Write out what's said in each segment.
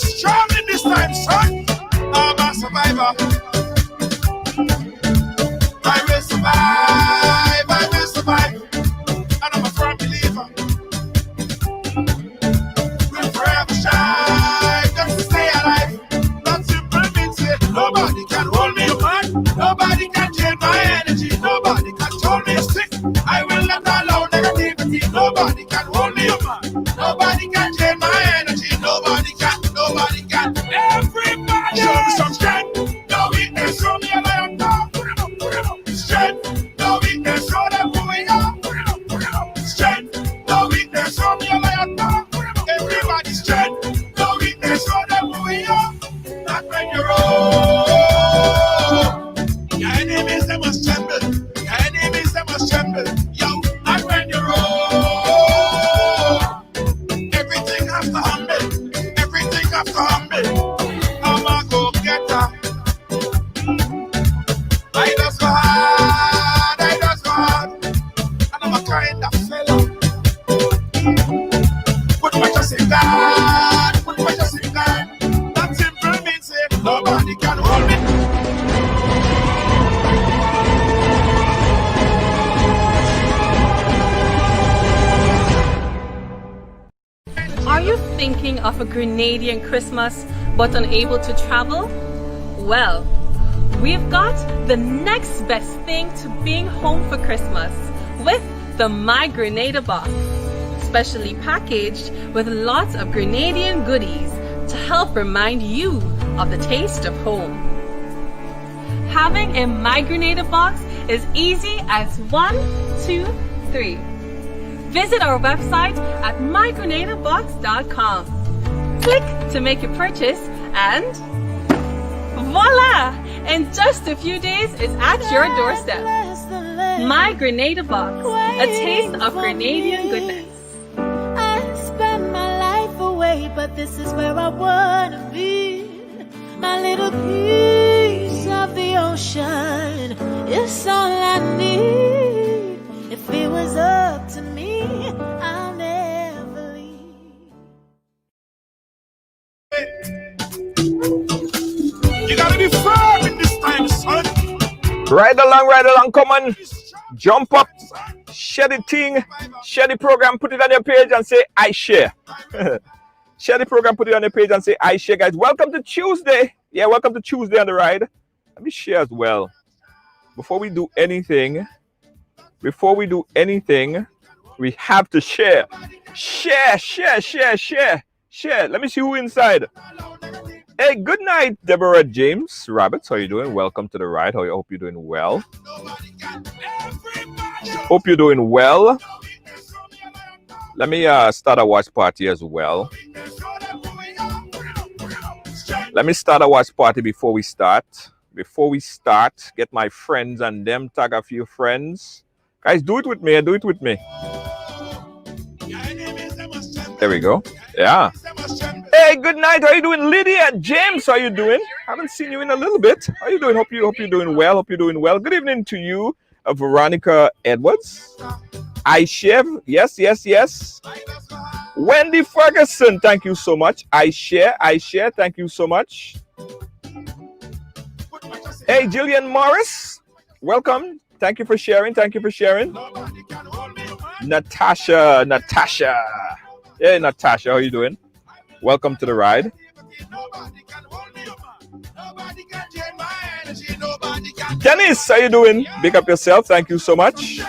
strong in this time, son. I'm a survivor. I will survive. I will survive. And I'm a firm believer. We'll forever shine just to stay alive. That simple means it. Nobody can hold me apart. Nobody can change my energy. Nobody can hold me sick. I will not allow negativity. Nobody can hold me apart. Nobody can change my energy. Nobody can. Nobody can. Everybody show me some strength. No weakness. Show me a lion. No. Strength. No weakness. Show them who we are. Strength. No weakness. Show me a lion. No. Everybody strength. No weakness. Show them who we are. Not when you're old. Your enemies, they must tremble. Your enemies, they must tremble. Yo, not when you're old. Everything has to humble. Everything has to humble. I'm a go-getter. I just go hard. I just go hard. And I'm a kind of fellow. Put my trust in God. Put my trust in God. That simple means it. Nobody can hold me. Are you thinking of a Grenadian Christmas but unable to travel? Well, we've got the next best thing to being home for Christmas with the My Grenada box, specially packaged with lots of Grenadian goodies to help remind you of the taste of home. Having a My Grenada box is easy as 1, 2, 3. Visit our website at mygrenadabox.com. Click to make your purchase and voila! In just a few days, it's at your doorstep. My Grenada Box, a taste of Grenadian goodness. I spend my life away, but this is where I wanna be. My little piece of the ocean is all I need. If it was up to me, I'll never leave. You gotta be firm in this time, son. Ride along, come on. Jump up, share the thing, share the program, put it on your page and say, I share. Share the program, put it on your page and say, I share, guys. Welcome to Tuesday. Yeah, welcome to Tuesday on the ride. Let me share as well. Before we do anything, we have to share. Share. Let me see who inside. Hey, good night, Deborah James. Rabbits, how you doing? Welcome to the ride. I hope you're doing well. Hope you're doing well. Let me start a watch party as well. Let me start a watch party before we start. Get my friends and them, tag a few friends. Guys, do it with me. There we go. Yeah. Hey, good night. How you doing, Lydia? James, how you doing? Haven't seen you in a little bit. How you doing? Hope you're doing well. Good evening to you, Veronica Edwards. Aishev, yes. Wendy Ferguson, thank you so much. I share, thank you so much. Hey, Jillian Morris, welcome. Thank you for sharing. Natasha. Hey, Natasha, how you doing? Welcome to the ride. Dennis, how you doing? Big up yourself. Thank you so much.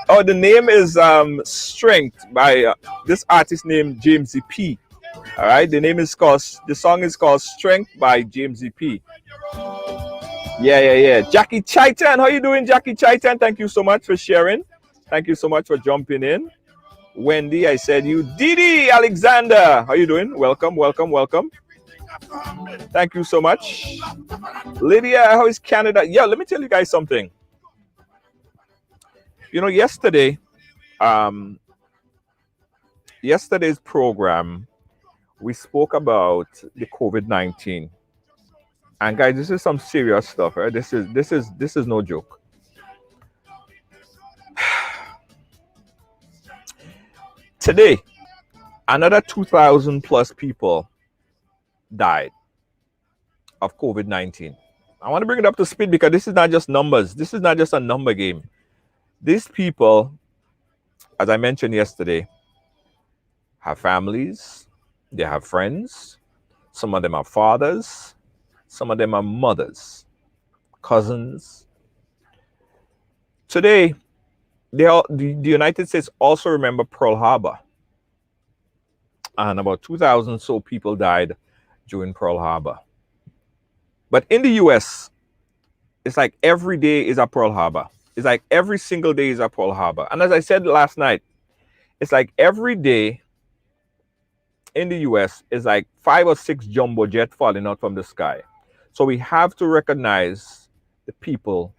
Oh, the name is Strength by this artist named James P. All right, the song is called Strength by James P. Yeah. Jackie Chaitan, how you doing, Jackie Chaitan? Thank you so much for sharing. Thank you so much for jumping in. Wendy, I said you. Didi Alexander, how you doing? Welcome. Thank you so much. Lydia, how is Canada? Yeah, let me tell you guys something. You know, yesterday's program, we spoke about the COVID-19. And guys, this is some serious stuff, right? This is no joke. Today, another 2,000 plus people died of COVID-19. I want to bring it up to speed because this is not just numbers. This is not just a number game. These people, as I mentioned yesterday, have families, they have friends, some of them are fathers, some of them are mothers, cousins. Today, the United States also remember Pearl Harbor. And about 2,000 so people died during Pearl Harbor. But in the US, it's like every day is a Pearl Harbor. It's like every single day is a Pearl Harbor. And as I said last night, it's like every day in the US is like 5 or 6 jumbo jet falling out from the sky. So we have to recognize the people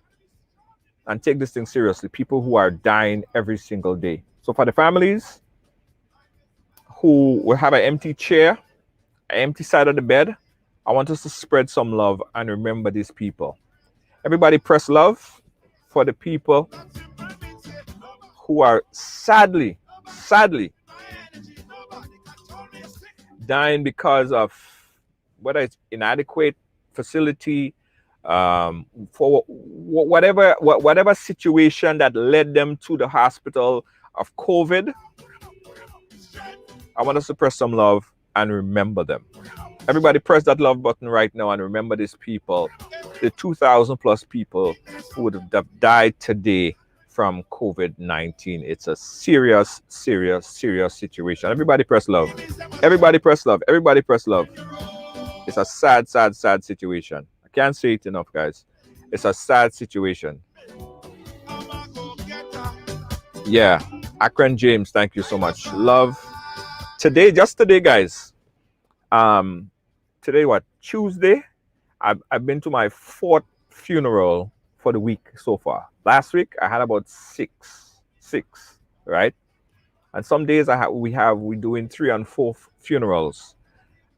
and take this thing seriously. People who are dying every single day. So for the families who will have an empty chair, an empty side of the bed, I want us to spread some love and remember these people. Everybody press love for the people who are sadly dying because of whether it's inadequate facility, for whatever situation that led them to the hospital of COVID. I want us to press some love and remember them. Everybody press that love button right now and remember these people, the 2,000 plus people who would have died today from COVID-19. It's a serious situation. Everybody press love. Everybody press love. Everybody press love. It's a sad situation. I can't say it enough, guys. It's a sad situation. Yeah. Akron James, thank you so much. Love. Today, just today, guys. Today, what? Tuesday? I've been to my 4th funeral for the week so far. Last week, I had about six, right? And some days we're doing 3 and 4 funerals.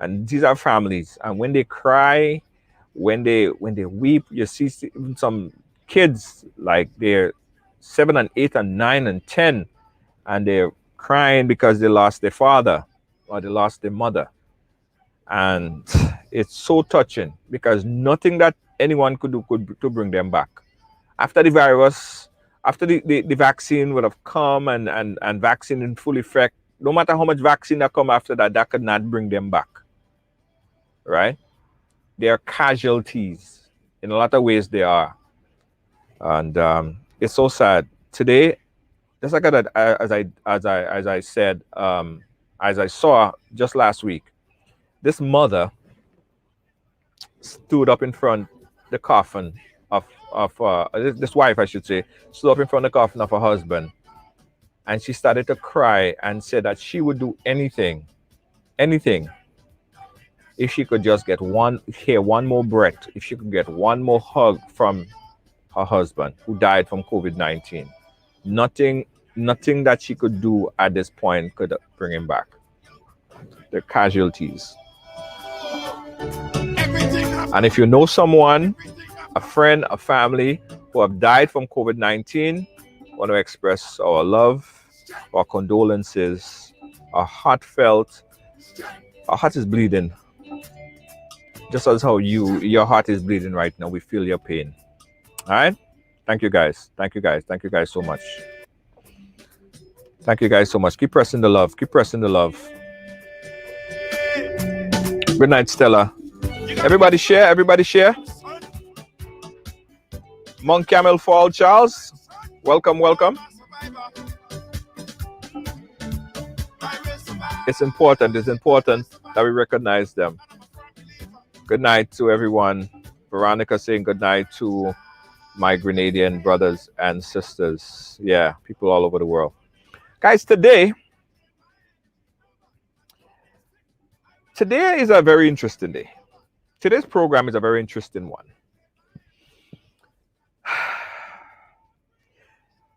And these are families. And when they cry, when they weep, you see some kids like they're 7 and 8 and 9 and 10, and they're crying because they lost their father or they lost their mother. And it's so touching because nothing that anyone could do to bring them back. After the virus, after the vaccine would have come and vaccine in full effect, no matter how much vaccine that come after that, that could not bring them back. Right? They are casualties. In a lot of ways they are. And it's so sad. Today, just like that, as I said, as I saw just last week, this mother stood up in front the coffin of this wife, I should say, stood up in front of the coffin of her husband, and she started to cry and said that she would do anything, if she could just hear one more breath, if she could get one more hug from her husband who died from COVID-19. Nothing that she could do at this point could bring him back. The casualties. And if you know someone, a friend, a family who have died from COVID-19, want to express our love, our condolences, our heart is bleeding. Just as how your heart is bleeding right now, we feel your pain. All right? Thank you guys. Thank you guys so much. Thank you guys so much. Keep pressing the love. Keep pressing the love. Good night, Stella. Everybody share. Everybody share. Mount Camel Fall, Charles. Welcome. It's important that we recognize them. Good night to everyone. Veronica saying good night to my Grenadian brothers and sisters. Yeah, people all over the world. Guys, today is a very interesting day. Today's program is a very interesting one.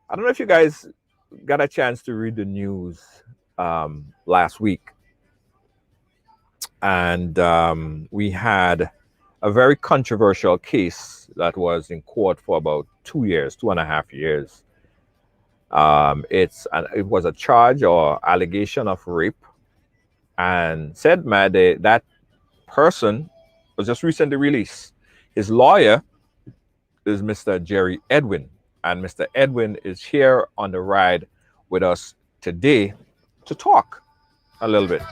I don't know if you guys got a chance to read the news last week. And we had a very controversial case that was in court for about 2.5 years. It was a charge or allegation of rape, and said, man, that person was just recently released. His lawyer is Mr. Jerry Edwin, and Mr. Edwin is here on the ride with us today to talk a little bit,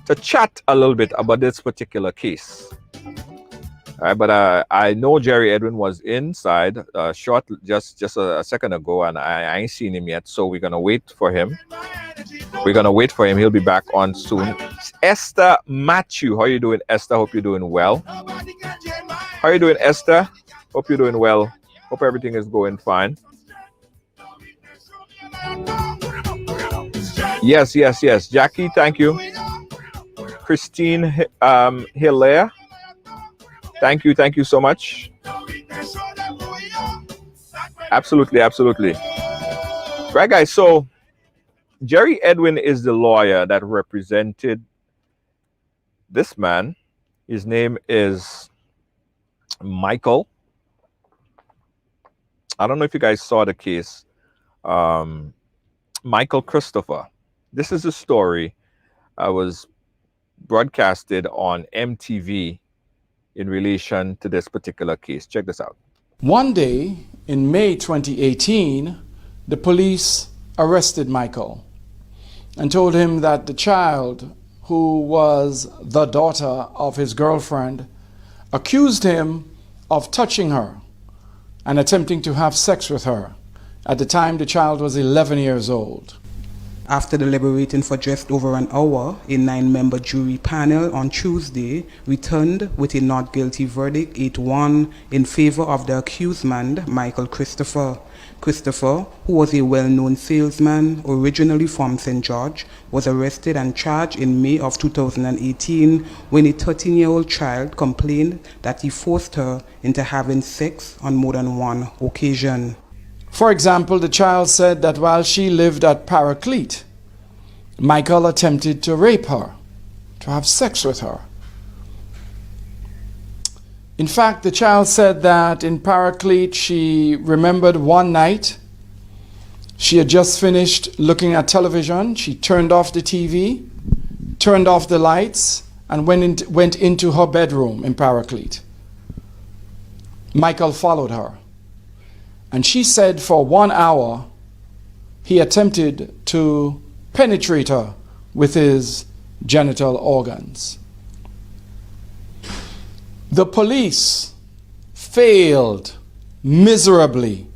to chat a little bit about this particular case. All right, but I know Jerry Edwin was inside just a second ago, and I ain't seen him yet, so we're gonna wait for him. He'll be back on soon. Esther Matthew, how you doing, Esther? Hope you're doing well. How you doing, Esther? Hope you're doing well. Hope everything is going fine. Yes. Jackie, thank you. Christine Hilaire, thank you so much. Absolutely. Right, guys, so Jerry Edwin is the lawyer that represented this man. His name is Michael. I don't know if you guys saw the case. Michael Christopher. This is a story I was broadcasted on MTV in relation to this particular case. Check this out. One day in May 2018, the police arrested Michael and told him that the child, who was the daughter of his girlfriend, accused him of touching her and attempting to have sex with her. At the time, the child was 11 years old. After deliberating for just over an hour, a 9-member jury panel on Tuesday returned with a not guilty verdict 8-1 in favor of the accused man, Michael Christopher. Christopher, who was a well-known salesman originally from St. George, was arrested and charged in May of 2018 when a 13-year-old child complained that he forced her into having sex on more than one occasion. For example, the child said that while she lived at Paraclete, Michael attempted to rape her, to have sex with her. In fact, the child said that in Paraclete she remembered one night she had just finished looking at television. She turned off the TV, turned off the lights, and went into her bedroom in Paraclete. Michael followed her. And she said for 1 hour, he attempted to penetrate her with his genital organs. The police failed miserably,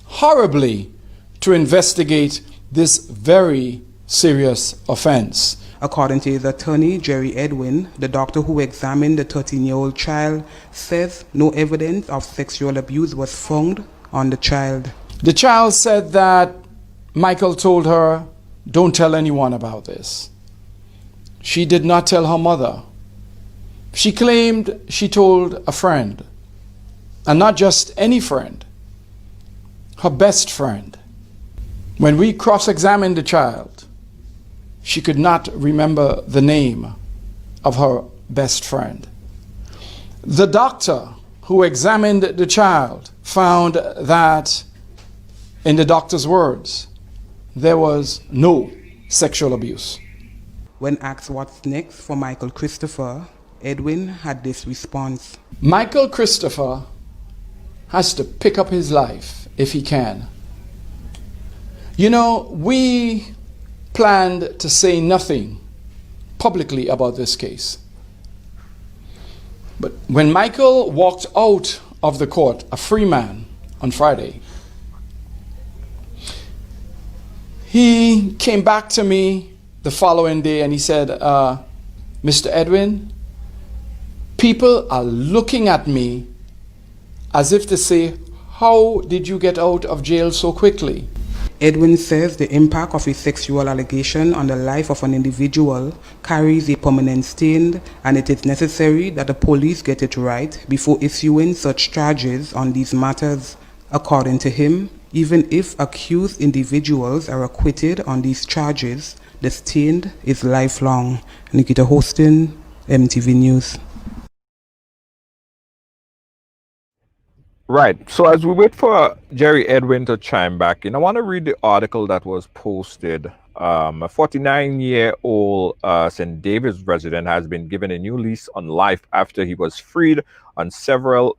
horribly, to investigate this very serious offense. According to his attorney, Jerry Edwin, the doctor who examined the 13-year-old child says no evidence of sexual abuse was found on the child. The child said that Michael told her, "Don't tell anyone about this." She did not tell her mother. She claimed she told a friend, and not just any friend, her best friend. When we cross-examined the child, she could not remember the name of her best friend. The doctor who examined the child found that, in the doctor's words, there was no sexual abuse. When asked what's next for Michael Christopher, Edwin had this response. Michael Christopher has to pick up his life if he can. You know, we planned to say nothing publicly about this case. But when Michael walked out of the court, a free man, on Friday, he came back to me the following day and he said, Mr. Edwin, people are looking at me as if to say, how did you get out of jail so quickly? Edwin says the impact of a sexual allegation on the life of an individual carries a permanent stain, and it is necessary that the police get it right before issuing such charges on these matters. According to him, even if accused individuals are acquitted on these charges, the stain is lifelong. Nikita Hostin, MTV News. Right. So as we wait for Jerry Edwin to chime back in, I want to read the article that was posted. A 49-year-old St. David's resident has been given a new lease on life after he was freed on several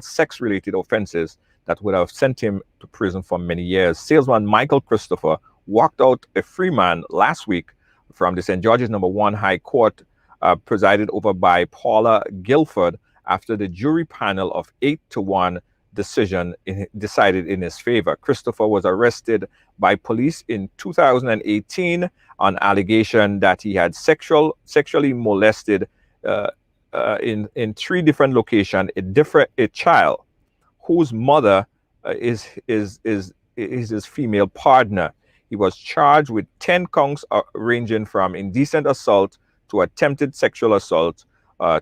sex-related offenses that would have sent him to prison for many years. Salesman Michael Christopher walked out a free man last week from the St. George's Number One High Court, presided over by Paula Guilford, after the jury panel of 8-1 decision decided in his favor. Christopher was arrested by police in 2018 on allegation that he had sexually molested in 3 different locations a child whose mother is his female partner. He was charged with 10 counts ranging from indecent assault to attempted sexual assault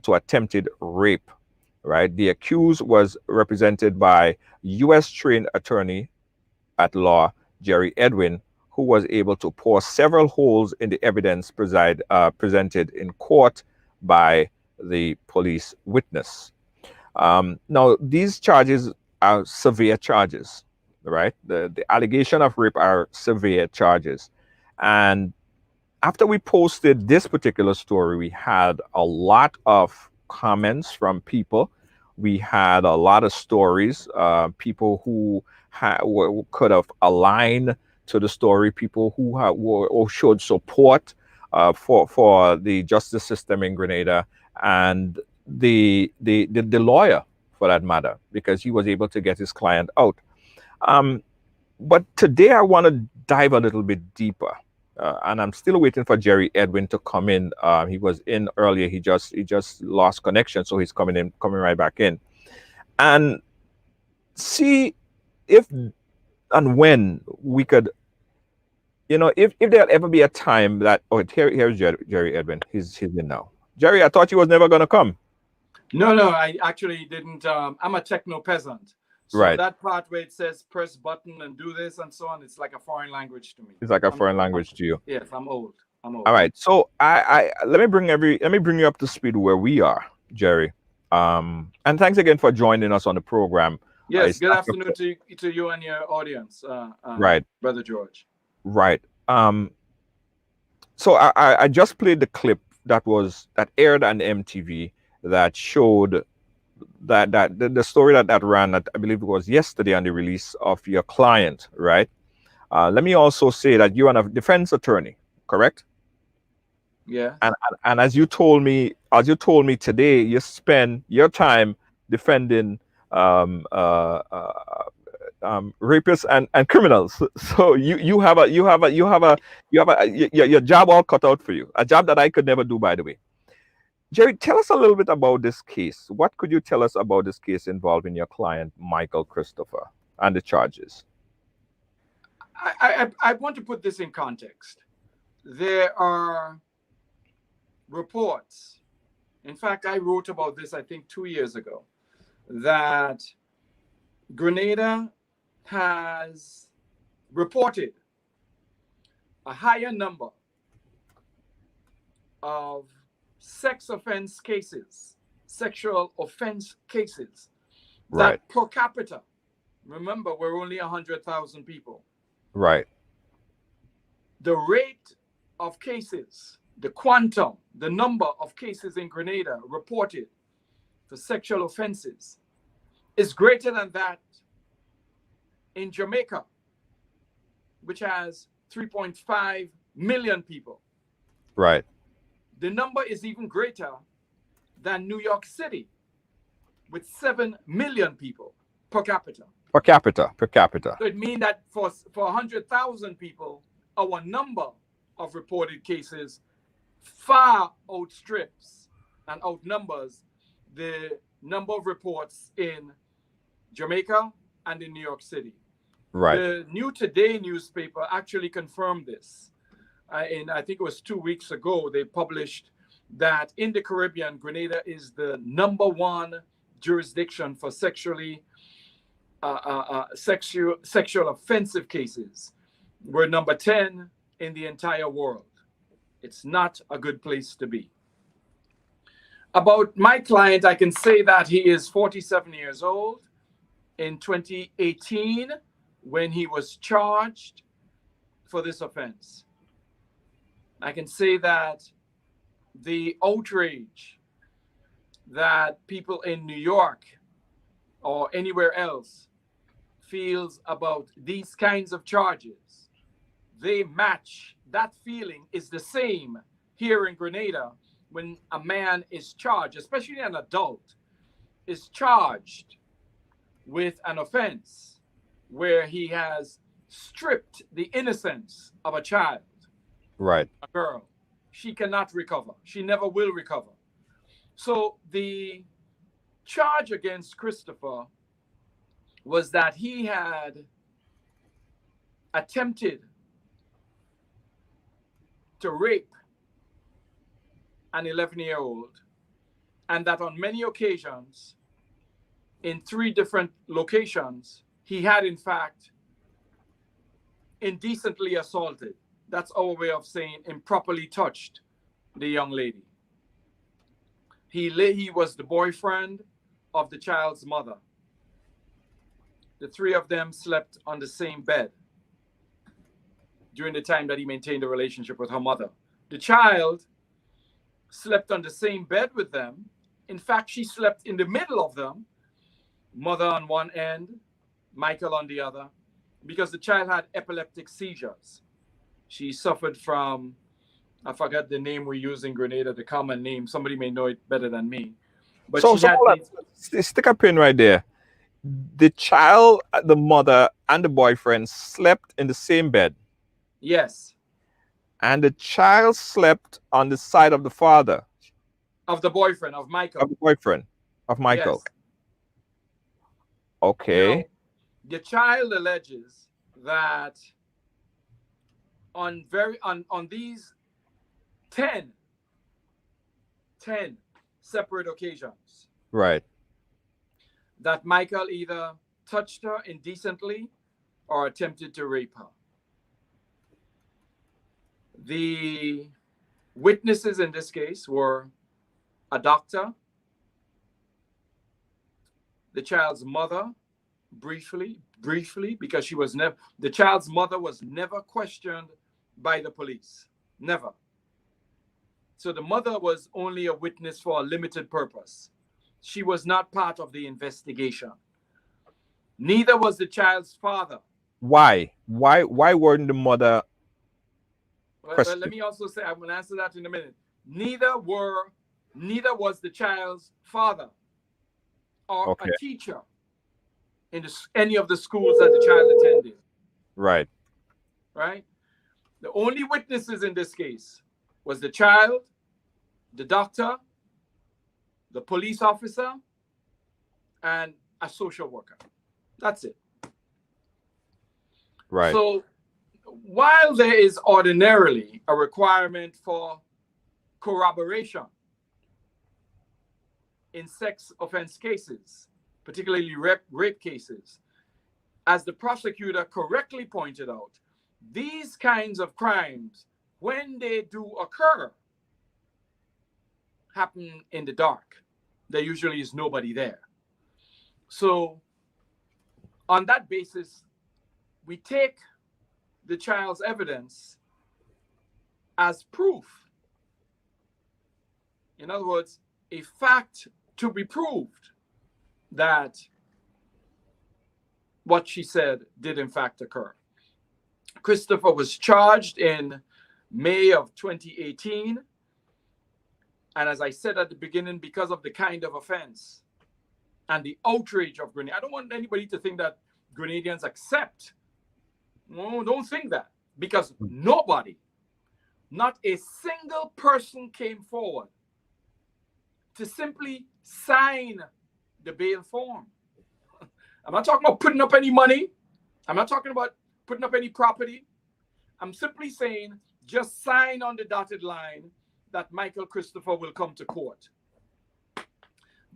to attempted rape. Right, the accused was represented by U.S. trained attorney at law Jerry Edwin, who was able to pour several holes in the evidence presented in court by the police witness. Now, these charges are severe charges, right? The allegation of rape are severe charges, and after we posted this particular story, we had a lot of comments from people. We had a lot of stories, people who could have aligned to the story, people who or showed support for the justice system in Grenada, and the lawyer, for that matter, because he was able to get his client out. But today I want to dive a little bit deeper. And I'm still waiting for Jerry Edwin to come in. He was in earlier. He just lost connection, so he's coming right back in, and see if and when we could, if there'll ever be a time that here's Jerry Edwin. He's in now. Jerry, I thought you was never gonna come. No, I actually didn't. I'm a techno peasant. So right. That part where it says press button and do this and so on, it's like a foreign language to me. It's like a foreign language to you. Yes, I'm old. All right. So I let me bring you up to speed where we are, Jerry. And thanks again for joining us on the program. Yes, good afternoon to you and your audience. Right. Brother George. Right. So I just played the clip that aired on MTV that showed that the story that ran, that I believe it was yesterday, on the release of your client, right? Let me also say that you are a defense attorney, correct? Yeah. And as you told me today, you spend your time defending rapists and criminals. So you have your job all cut out for you. A job that I could never do, by the way. Jerry, tell us a little bit about this case. What could you tell us about this case involving your client, Michael Christopher, and the charges? I want to put this in context. There are reports. In fact, I wrote about this, I think, 2 years ago, that Grenada has reported a higher number of sexual offense cases, right, that per capita, remember, we're only 100,000 people. Right. The rate of cases, the quantum, the number of cases in Grenada reported for sexual offenses is greater than that in Jamaica, which has 3.5 million people. Right. The number is even greater than New York City, with 7 million people per capita. Per capita. So it means that for 100,000 people, our number of reported cases far outstrips and outnumbers the number of reports in Jamaica and in New York City. Right. The New Today newspaper actually confirmed this. And I think it was 2 weeks ago, they published that in the Caribbean, Grenada is the #1 jurisdiction for sexual offensive cases. We're number 10 in the entire world. It's not a good place to be. About my client, I can say that he is 47 years old. In 2018, when he was charged for this offense, I can say that the outrage that people in New York or anywhere else feels about these kinds of charges, they match. That feeling is the same here in Grenada when a man is charged, especially an adult, is charged with an offense where he has stripped the innocence of a child, Right. a girl. She cannot recover. She never will recover. So the charge against Christopher was that he had attempted to rape an 11-year-old, and that on many occasions, in 3 different locations, he had in fact indecently assaulted. That's our way of saying improperly touched the young lady. He was the boyfriend of the child's mother. The 3 of them slept on the same bed during the time that he maintained a relationship with her mother. The child slept on the same bed with them. In fact, she slept in the middle of them, mother on one end, Michael on the other, because the child had epileptic seizures. She suffered from, I forgot the name we use in Grenada, the common name. Somebody may know it better than me. But So, she had hold on. Stick a pin right there. The child, the mother, and the boyfriend slept in the same bed. Yes. And the child slept on the side of the father. Of the boyfriend, of Michael. Of the boyfriend, of Michael. Yes. Okay. You know, the child alleges that on these 10 separate occasions, Right. that Michael either touched her indecently or attempted to rape her. The witnesses in this case were a doctor, the child's mother, briefly, because the child's mother was never questioned by the police. Never. So the mother was only a witness for a limited purpose. She was not part of the investigation. Neither was the child's father. Why? Why weren't the mother Well, let me also say, I'm going to answer that in a minute. Neither was the child's father or a teacher in any of the schools that the child attended. Right. Right? The only witnesses in this case was the child, the doctor, the police officer, and a social worker. That's it. Right. So while there is ordinarily a requirement for corroboration in sex offense cases, particularly rape cases, as the prosecutor correctly pointed out, these kinds of crimes, when they do occur, happen in the dark. There usually is nobody there. So on that basis, we take the child's evidence as proof. In other words, a fact to be proved that what she said did in fact occur. Christopher was charged in May of 2018. And as I said at the beginning, because of the kind of offense and the outrage of Grenada, I don't want anybody to think that Grenadians accept. No, don't think that. Because nobody, not a single person came forward to simply sign the bail form. I'm not talking about putting up any money. I'm not talking about putting up any property. I'm simply saying just sign on the dotted line that Michael Christopher will come to court.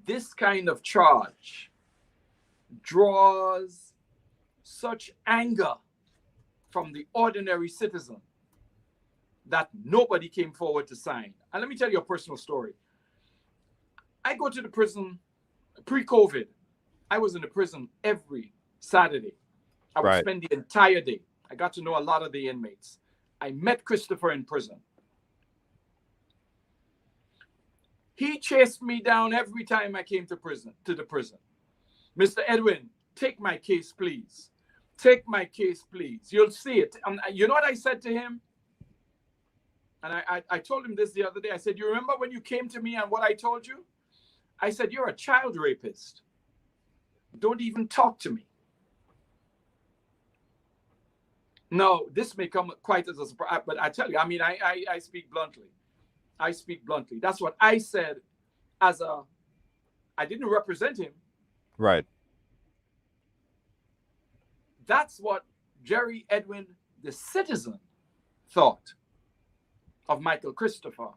This kind of charge draws such anger from the ordinary citizen that nobody came forward to sign. And let me tell you a personal story. I go to the prison pre-COVID. I was in the prison every Saturday. I would Right. spend the entire day. I got to know a lot of the inmates. I met Christopher in prison. He chased me down every time I came to the prison. Mr. Edwin, take my case, please. Take my case, please. You'll see it. You know what I said to him? And I told him this the other day. I said, you remember when you came to me and what I told you? I said, you're a child rapist. Don't even talk to me. No, this may come quite as a surprise, but I tell you, I mean, I speak bluntly. I speak bluntly. That's what I said I didn't represent him. Right. That's what Jerry Edwin, the citizen, thought of Michael Christopher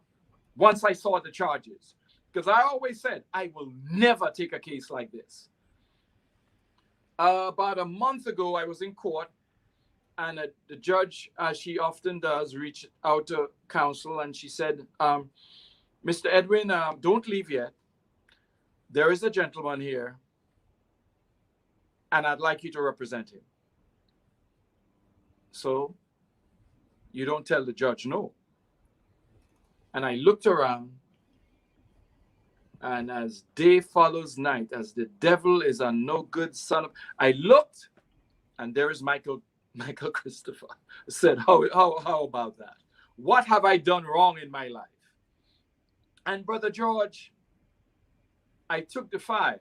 once I saw the charges. Because I always said, I will never take a case like this. About a month ago, I was in court, and the judge, as she often does, reached out to counsel, and she said, Mr. Edwin, don't leave yet. There is a gentleman here, and I'd like you to represent him. So you don't tell the judge no. And I looked around, and as day follows night, as the devil is a no good son of, I looked, and there is Michael Christopher. I said, how about that? What have I done wrong in my life? And Brother George, I took the file,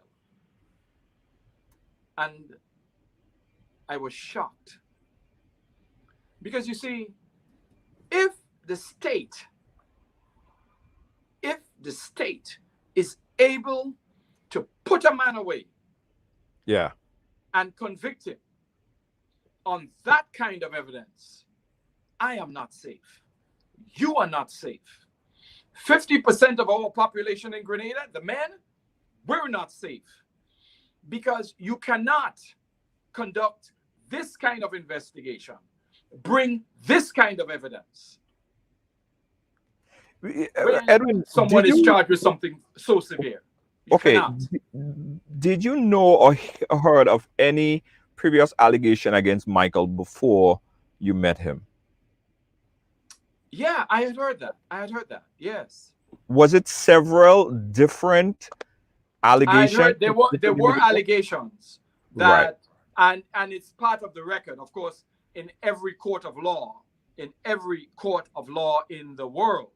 and I was shocked. Because you see, if the state is able to put a man away, Yeah. and convict him on that kind of evidence, I am not safe. You are not safe. 50% of our population in Grenada, the men, we're not safe. Because you cannot conduct this kind of investigation, bring this kind of evidence, when Edwin, someone did is you- charged with something so severe. You Okay. cannot. Did you know or heard of any previous allegation against Michael before you met him? Yeah, I had heard that. Yes. Was it several different I allegations? heard there were allegations that, Right. and it's part of the record, of course, in every court of law in the world,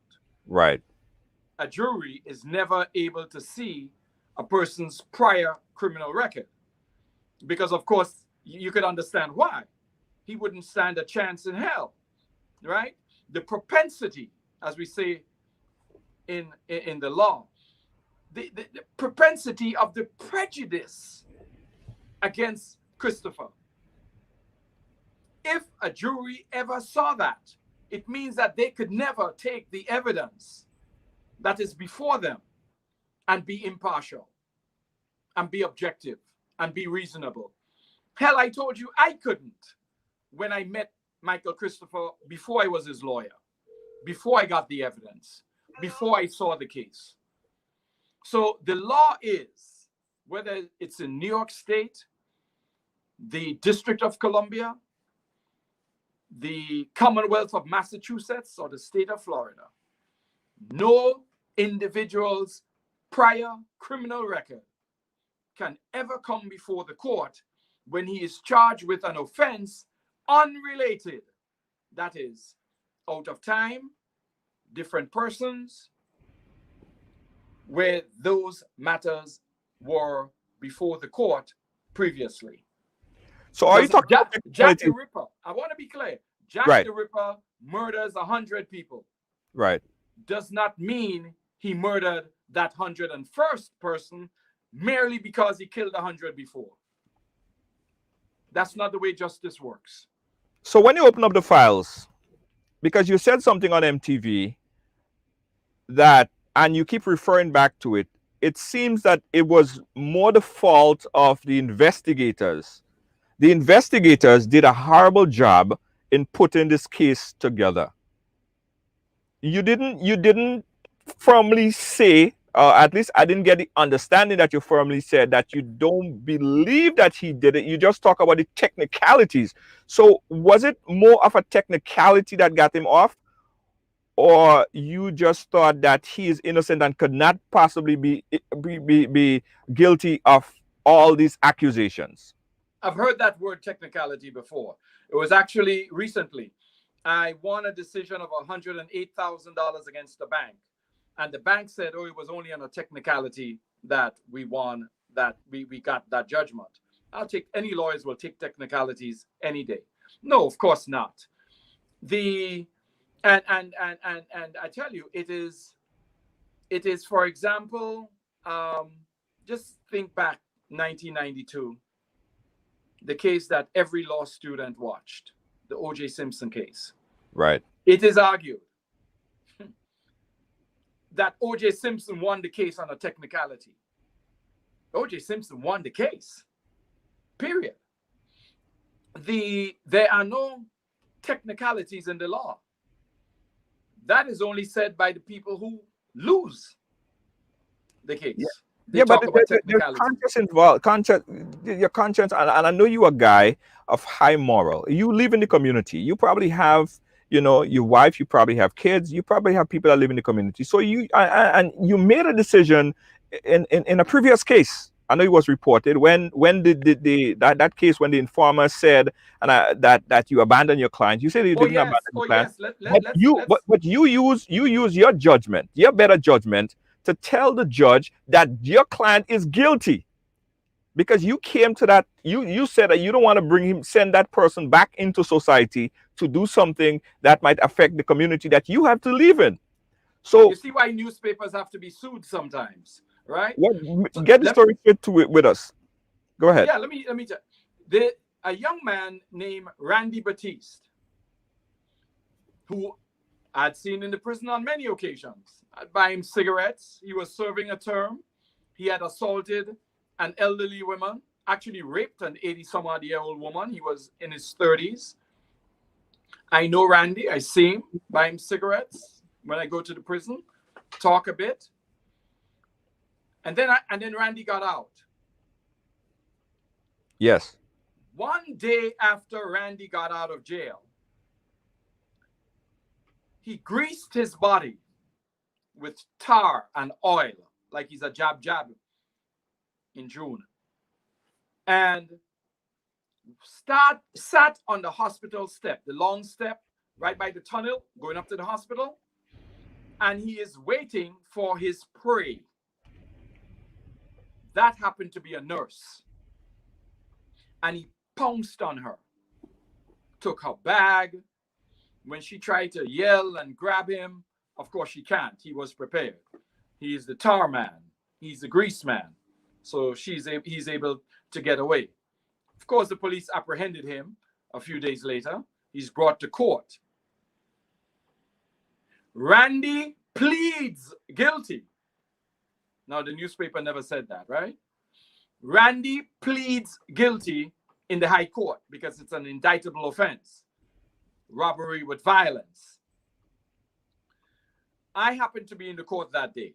Right. a jury is never able to see a person's prior criminal record, because of course you could understand why. He wouldn't stand a chance in hell, right? The propensity, as we say in the law, the propensity of the prejudice against Christopher. If a jury ever saw that, it means that they could never take the evidence that is before them and be impartial and be objective and be reasonable. Hell, I told you I couldn't when I met Michael Christopher before I was his lawyer, before I got the evidence, before I saw the case. So the law is, whether it's in New York State, the District of Columbia, the Commonwealth of Massachusetts, or the state of Florida, no individual's prior criminal record can ever come before the court when he is charged with an offense unrelated. That is, out of time, different persons, where those matters were before the court previously. So are you talking Jack the Ripper, I want to be clear. Jack Right. the Ripper murders 100 people. Right. Does not mean he murdered that 101st person merely because he killed 100 before. That's not the way justice works. So when you open up the files, because you said something on MTV that, and you keep referring back to it, it seems that it was more the fault of the investigators. The investigators did a horrible job in putting this case together. You didn't firmly say at least I didn't get the understanding that you firmly said that you don't believe that he did it. You just talk about the technicalities. So was it more of a technicality that got him off, or you just thought that he is innocent and could not possibly be guilty of all these accusations? I've heard that word technicality before. It was actually recently. I won a decision of $108,000 against the bank. And the bank said, oh, it was only on a technicality that we won, that we got that judgment. Any lawyers will take technicalities any day. No, of course not. And I tell you, it is, for example, just think back 1992, the case that every law student watched, the O.J. Simpson case. Right. It is argued that O.J. Simpson won the case on a technicality. O.J. Simpson won the case, period. There are no technicalities in the law. That is only said by the people who lose the case. Yeah, but there's conscience involved. Your conscience, and I know you're a guy of high moral. You live in the community. You probably have, your wife. You probably have kids. You probably have people that live in the community. So you made a decision in a previous case. I know it was reported when that case, when the informer said that you abandoned your client. You said you didn't abandon your client. Yes. But you use your judgment, your better judgment, to tell the judge that your client is guilty, because you came to that, you said that you don't want to send that person back into society to do something that might affect the community that you have to live in. So you see why newspapers have to be sued sometimes, right? Get the story fit to it with us. Go ahead. Yeah, let me tell you. A young man named Randy Batiste, who I'd seen in the prison on many occasions. I'd buy him cigarettes. He was serving a term. He had assaulted an elderly woman, actually raped an 80-some-odd-year-old woman. He was in his 30s. I know Randy. I see him, buy him cigarettes when I go to the prison, talk a bit. And then Randy got out. Yes. One day after Randy got out of jail, he greased his body with tar and oil, like he's a jab in June, and sat on the hospital step, the long step right by the tunnel going up to the hospital, and he is waiting for his prey. That happened to be a nurse, and he pounced on her, took her bag. When she tried to yell and grab him, of course she can't. He was prepared. He is the tar man. He's the grease man. So he's able to get away. Of course, the police apprehended him a few days later. He's brought to court. Randy pleads guilty. Now, the newspaper never said that, right? Randy pleads guilty in the High Court because it's an indictable offense. Robbery with violence. I happened to be in the court that day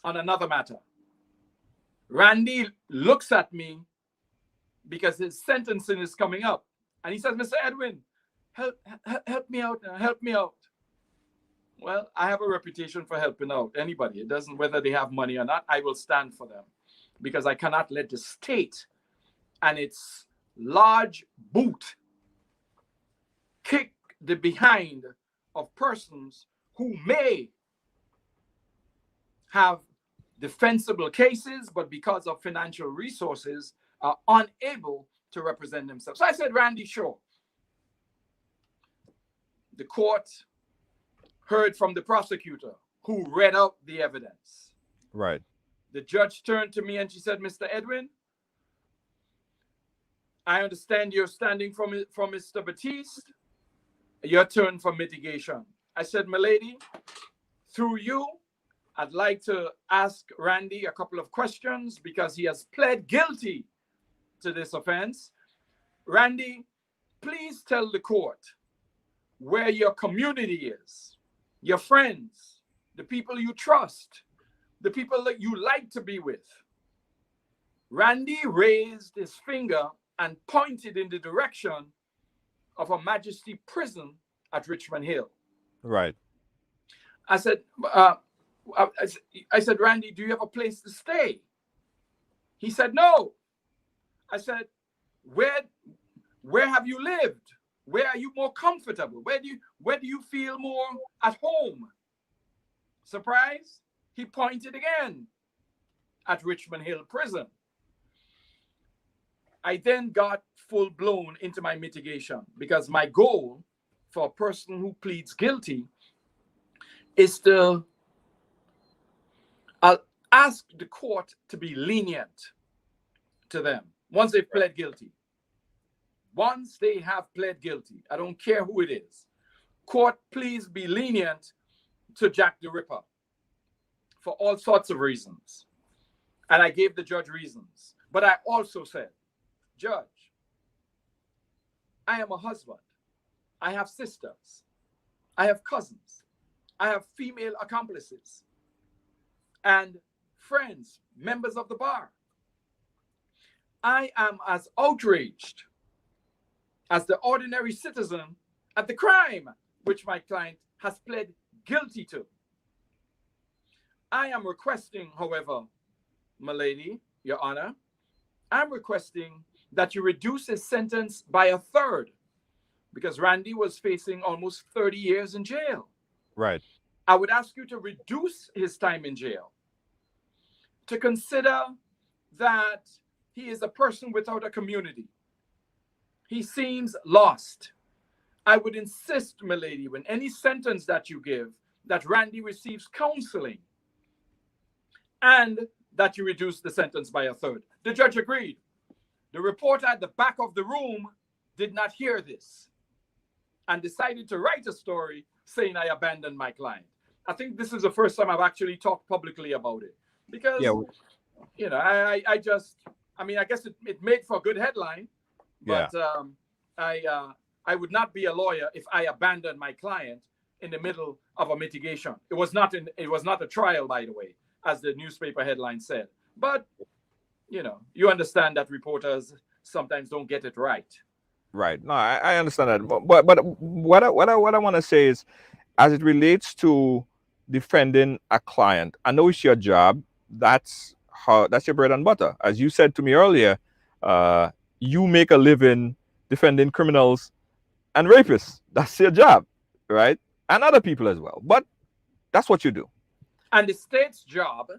on another matter. Randy looks at me because his sentencing is coming up. And he says, Mr. Edwin, help me out now, help me out. Well, I have a reputation for helping out anybody. It doesn't, whether they have money or not, I will stand for them, because I cannot let the state and its large boot kick the behind of persons who may have defensible cases, but because of financial resources are unable to represent themselves. So I said, Randy, sure. The court heard from the prosecutor, who read out the evidence. Right. The judge turned to me and she said, Mr. Edwin, I understand you're standing from Mr. Batiste. Your turn for mitigation. I said, my lady, through you, I'd like to ask Randy a couple of questions because he has pled guilty to this offense. Randy, please tell the court where your community is, your friends, the people you trust, the people that you like to be with. Randy raised his finger and pointed in the direction of Her Majesty Prison at Richmond Hill. Right. I said, Randy, do you have a place to stay? He said, no. I said, where have you lived? Where are you more comfortable? Where do you feel more at home? Surprise? He pointed again at Richmond Hill Prison. I then got full blown into my mitigation, because my goal for a person who pleads guilty is to ask the court to be lenient to them once they've pled guilty. Once they have pled guilty, I don't care who it is. Court, please be lenient to Jack the Ripper for all sorts of reasons. And I gave the judge reasons. But I also said, Judge, I am a husband. I have sisters. I have cousins. I have female accomplices and friends, members of the bar. I am as outraged as the ordinary citizen at the crime which my client has pled guilty to. I am requesting, however, my lady, Your Honor, I'm requesting that you reduce his sentence by a third, because Randy was facing almost 30 years in jail. Right. I would ask you to reduce his time in jail, to consider that he is a person without a community. He seems lost. I would insist, my lady, when any sentence that you give, that Randy receives counseling and that you reduce the sentence by a third. The judge agreed. The reporter at the back of the room did not hear this and decided to write a story saying I abandoned my client. I think this is the first time I've actually talked publicly about it, because, you know, I guess it made for a good headline, but I would not be a lawyer if I abandoned my client in the middle of a mitigation. It was not a trial, by the way, as the newspaper headline said. But, you know, you understand that reporters sometimes don't get it right. Right. No, I understand that. But what I want to say is, as it relates to defending a client, I know it's your job. That's your bread and butter. As you said to me earlier, you make a living defending criminals and rapists. That's your job, right? And other people as well. But that's what you do. And the state's job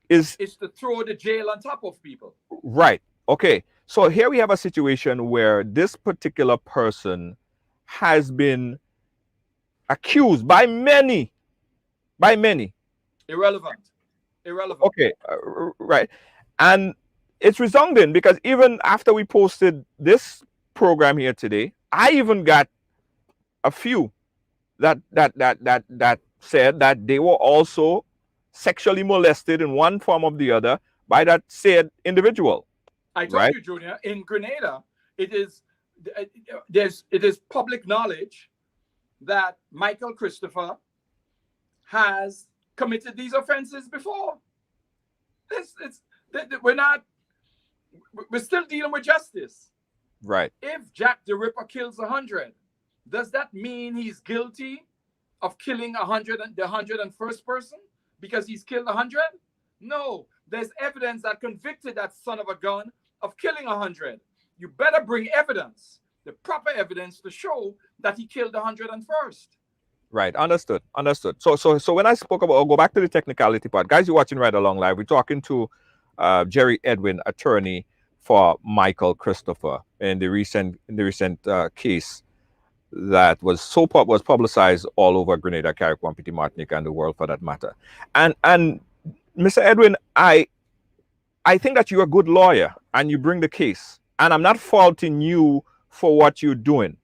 is to throw the jail on top of people. Right. Okay. So here we have a situation where this particular person has been accused by many. Irrelevant. Okay. Right. And it's resounding, because even after we posted this program here today, I even got a few that said that they were also sexually molested in one form or the other by that said individual. I told you, Junior, in Grenada, it is public knowledge that Michael Christopher has committed these offenses before. We're still dealing with justice. Right. If Jack the Ripper kills 100, does that mean he's guilty of killing the 101st person because he's killed 100? No. There's evidence that convicted that son of a gun of killing 100. You better bring evidence, the proper evidence, to show that he killed the 101st. Right. Understood. So when I spoke about, I'll go back to the technicality part. Guys, you're watching Ridealong Live. We're talking to Jerry Edwin, attorney for Michael Christopher, in the recent case that was publicized all over Grenada, Carrick, Petit Martinique, and the world for that matter. And Mr. Edwin, I think that you're a good lawyer and you bring the case, and I'm not faulting you for what you're doing.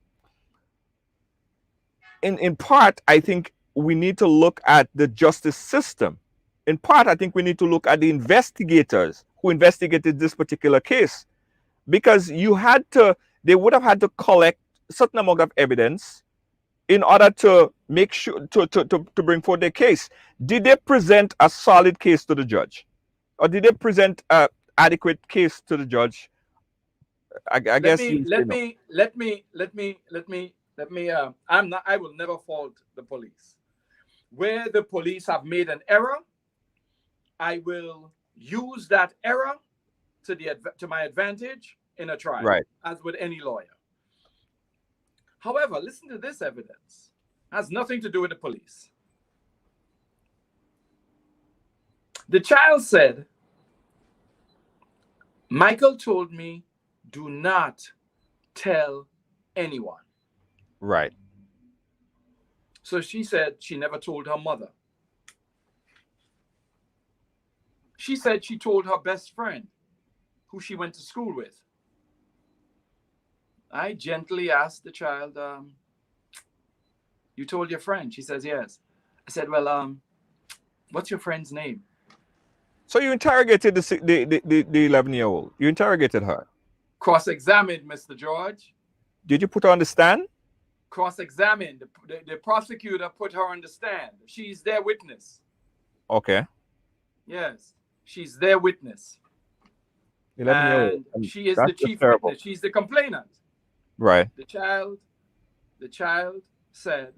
In part, I think we need to look at the justice system. In part, I think we need to look at the investigators who investigated this particular case, because they would have had to collect a certain amount of evidence in order to make sure to bring forth their case. Did they present a solid case to the judge, or did they present a adequate case to the judge? I guess you say no. I will never fault the police. Where the police have made an error, I will use that error to my advantage in a trial, Right. as with any lawyer. However, listen to this evidence. It has nothing to do with the police. The child said, Michael told me, do not tell anyone. Right. So she said she never told her mother. She said she told her best friend, who she went to school with. I gently asked the child, you told your friend? She says, yes. I said, well, what's your friend's name? So you interrogated the 11-year-old. You interrogated her. Cross-examined, Mr. George. Did you put her on the stand? Cross-examined. The prosecutor put her on the stand. She's their witness. Okay. Yes, she's their witness. 11-year-old. And she is the chief witness. She's the complainant. Right. The child said,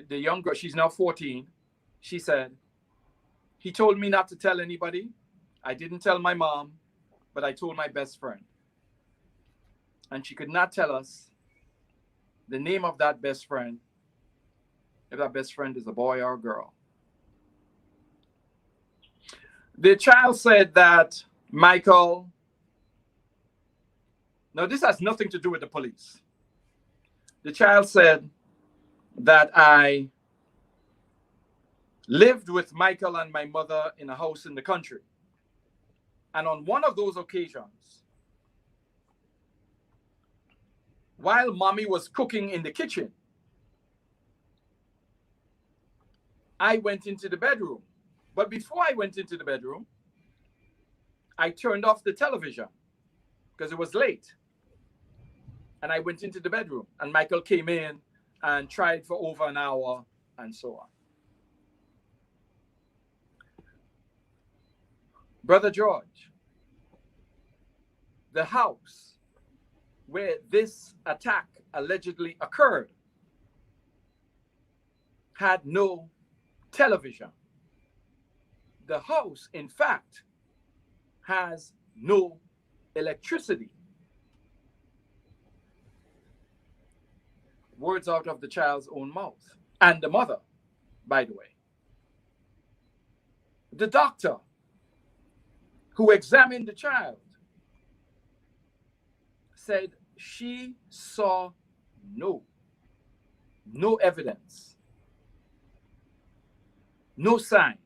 the young girl, she's now 14. She said, he told me not to tell anybody. I didn't tell my mom, but I told my best friend. And she could not tell us the name of that best friend, if that best friend is a boy or a girl. The child said that Michael, now this has nothing to do with the police. The child said that I lived with Michael and my mother in a house in the country. And on one of those occasions, while mommy was cooking in the kitchen, I went into the bedroom. But before I went into the bedroom, I turned off the television because it was late. And I went into the bedroom, and Michael came in and tried for over an hour and so on. Brother George, the house where this attack allegedly occurred had no television. The house, in fact, has no electricity. Words out of the child's own mouth, and the mother, by the way. The doctor who examined the child said she saw no evidence, no sign.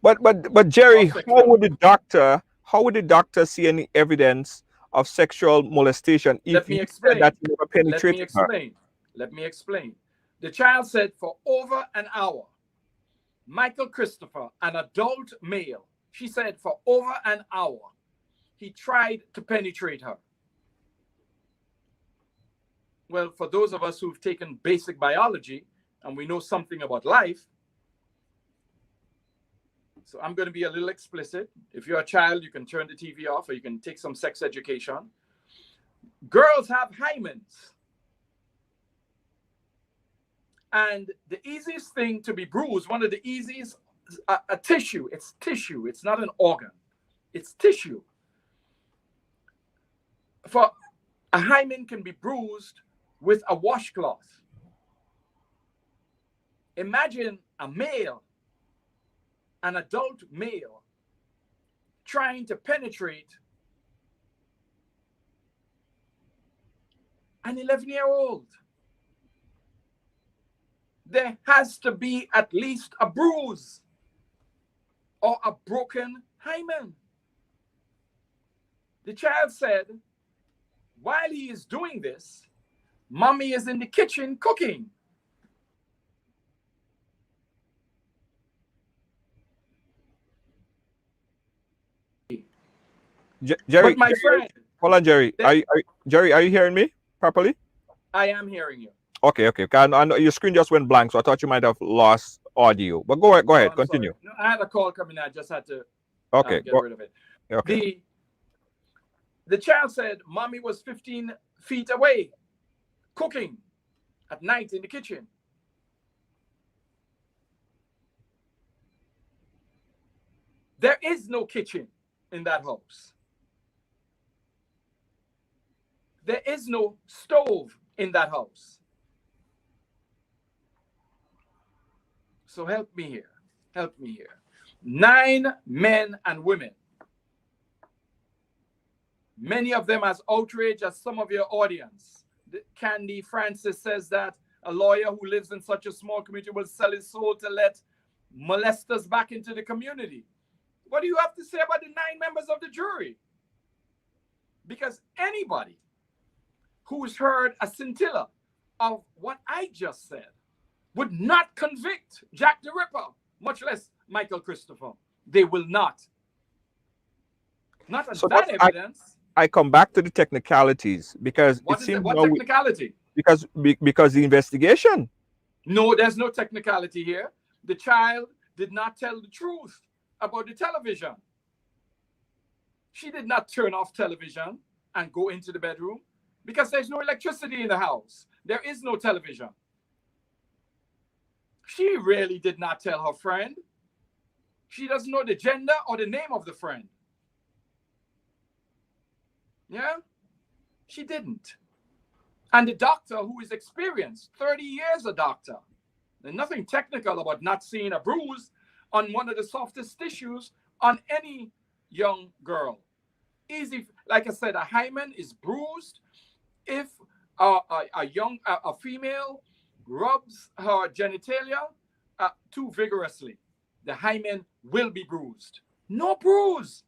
But Jerry, how would the doctor see any evidence of sexual molestation if Let me he explain. said that he never penetrated her? Let me explain. The child said for over an hour, Michael Christopher, an adult male, she said for over an hour, he tried to penetrate her. Well, for those of us who've taken basic biology and we know something about life, so I'm going to be a little explicit. If you're a child, you can turn the TV off or you can take some sex education. Girls have hymens. And the easiest thing to be bruised, one of the easiest, a tissue. It's tissue. It's not an organ. It's tissue. For a hymen can be bruised with a washcloth. Imagine a male, an adult male, trying to penetrate an 11-year-old. There has to be at least a bruise or a broken hymen. The child said, while he is doing this, mommy is in the kitchen cooking. Jerry, But my friend, hold on, Jerry. Jerry, are you hearing me properly? I am hearing you. Okay, okay. I know your screen just went blank, so I thought you might have lost audio. But go ahead, Oh, I'm continue. sorry. No, I had a call coming. I just had to Okay, get rid of it. okay. The child said, "Mommy was 15 feet away, cooking at night in the kitchen." There is no kitchen in that house. There is no stove in that house. So help me here. Help me here. 9 men and women. Many of them as outraged as some of your audience. Candy Francis says that a lawyer who lives in such a small community will sell his soul to let molesters back into the community. What do you have to say about the 9 members of the jury? Because anybody who's heard a scintilla of what I just said would not convict Jack the Ripper, much less Michael Christopher. They will not. Not on So that evidence. I come back to the technicalities because What it is it? seems What now technicality? because the investigation. No, there's no technicality here. The child did not tell the truth about the television. She did not turn off television and go into the bedroom because there's no electricity in the house. There is no television. She really did not tell her friend. She doesn't know the gender or the name of the friend. Yeah? She didn't. And the doctor, who is experienced, 30 years a doctor, there's nothing technical about not seeing a bruise on one of the softest tissues on any young girl. Easy, like I said, a hymen is bruised if a female rubs her genitalia too vigorously. The hymen will be bruised. No bruise,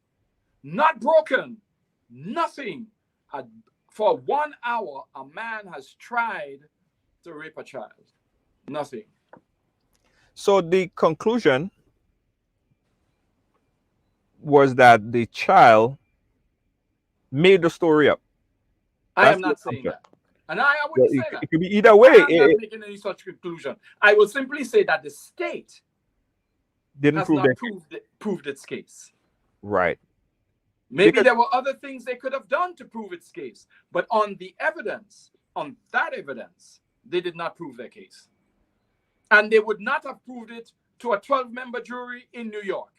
not broken, nothing. For 1 hour, a man has tried to rape a child. Nothing. So the conclusion was that the child made the story up. I am not saying that. And I wouldn't say that. It could be either way. I'm not making any such conclusion. I will simply say that the state Didn't has prove not that. proved its case. Right. Maybe there were other things they could have done to prove its case. But on the evidence, on that evidence, they did not prove their case. And they would not have proved it to a 12-member jury in New York.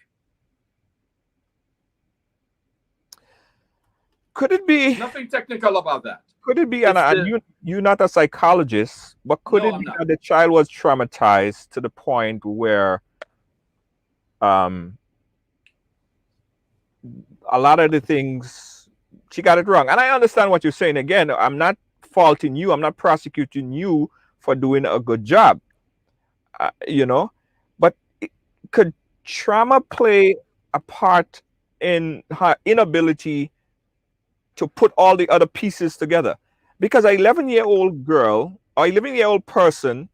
Could it be nothing technical about that? Could it be, and you're not a psychologist, but could it be that the child was traumatized to the point where a lot of the things she got it wrong? And I understand what you're saying. Again, I'm not faulting you. I'm not prosecuting you for doing a good job. But could trauma play a part in her inability to put all the other pieces together? Because an 11-year-old girl or 11-year-old person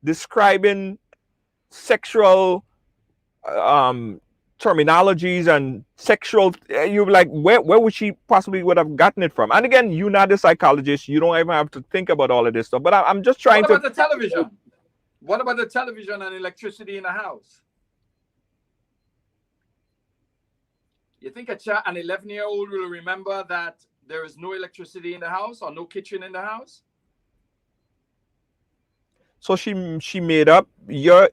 describing sexual terminologies and sexual, you're like, where would she possibly would have gotten it from? And again, you're not a psychologist. You don't even have to think about all of this stuff. But I'm just trying to. What about the television? What about the television and electricity in the house? You think an 11-year-old will remember that there is no electricity in the house or no kitchen in the house? So she made up your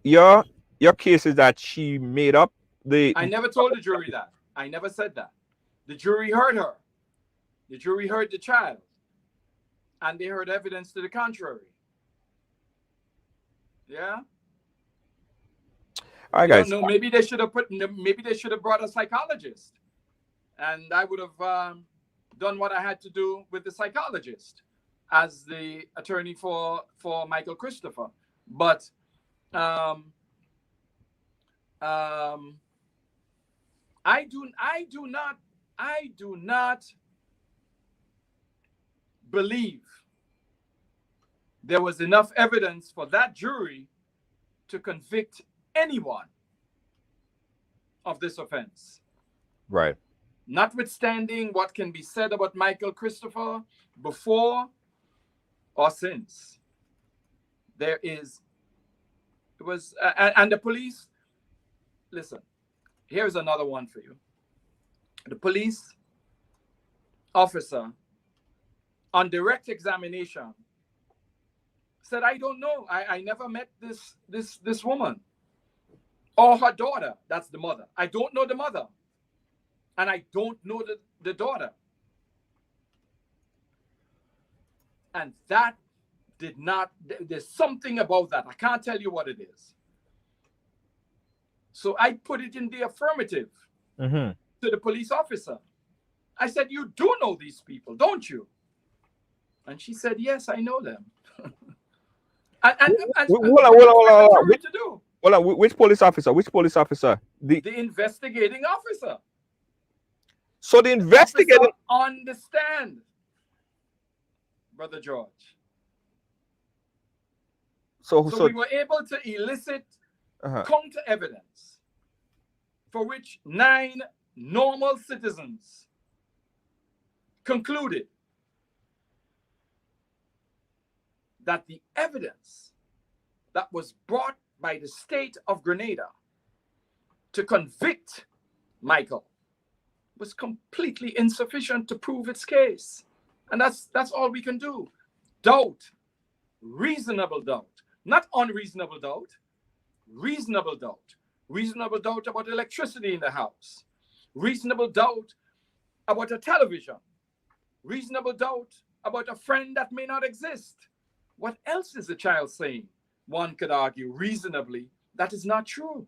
case is that she made up the. I never told the jury that. I never said that. The jury heard her. The jury heard the child, and they heard evidence to the contrary. Yeah. All right, guys. No, maybe they should have brought a psychologist, and I would have done what I had to do with the psychologist as the attorney for Michael Christopher. But I do not believe there was enough evidence for that jury to convict anyone of this offense. Right. Notwithstanding what can be said about Michael Christopher before or since. there is, it was, and the police, listen, here's another one for you. The police officer on direct examination said, I don't know. I never met this woman or her daughter. That's the mother. I don't know the mother. And I don't know the daughter. And that did not, there's something about that. I can't tell you what it is. So I put it in the affirmative to the police officer. I said, you do know these people, don't you? And she said, yes, I know them. Which police officer? Which police officer? The investigating officer. So the investigating understand, Brother George. So we were able to elicit counter evidence for which 9 normal citizens concluded that the evidence that was brought by the state of Grenada to convict Michael was completely insufficient to prove its case. And that's all we can do. Doubt, reasonable doubt, not unreasonable doubt, reasonable doubt. Reasonable doubt about electricity in the house, reasonable doubt about a television, reasonable doubt about a friend that may not exist. What else is the child saying? One could argue reasonably that is not true.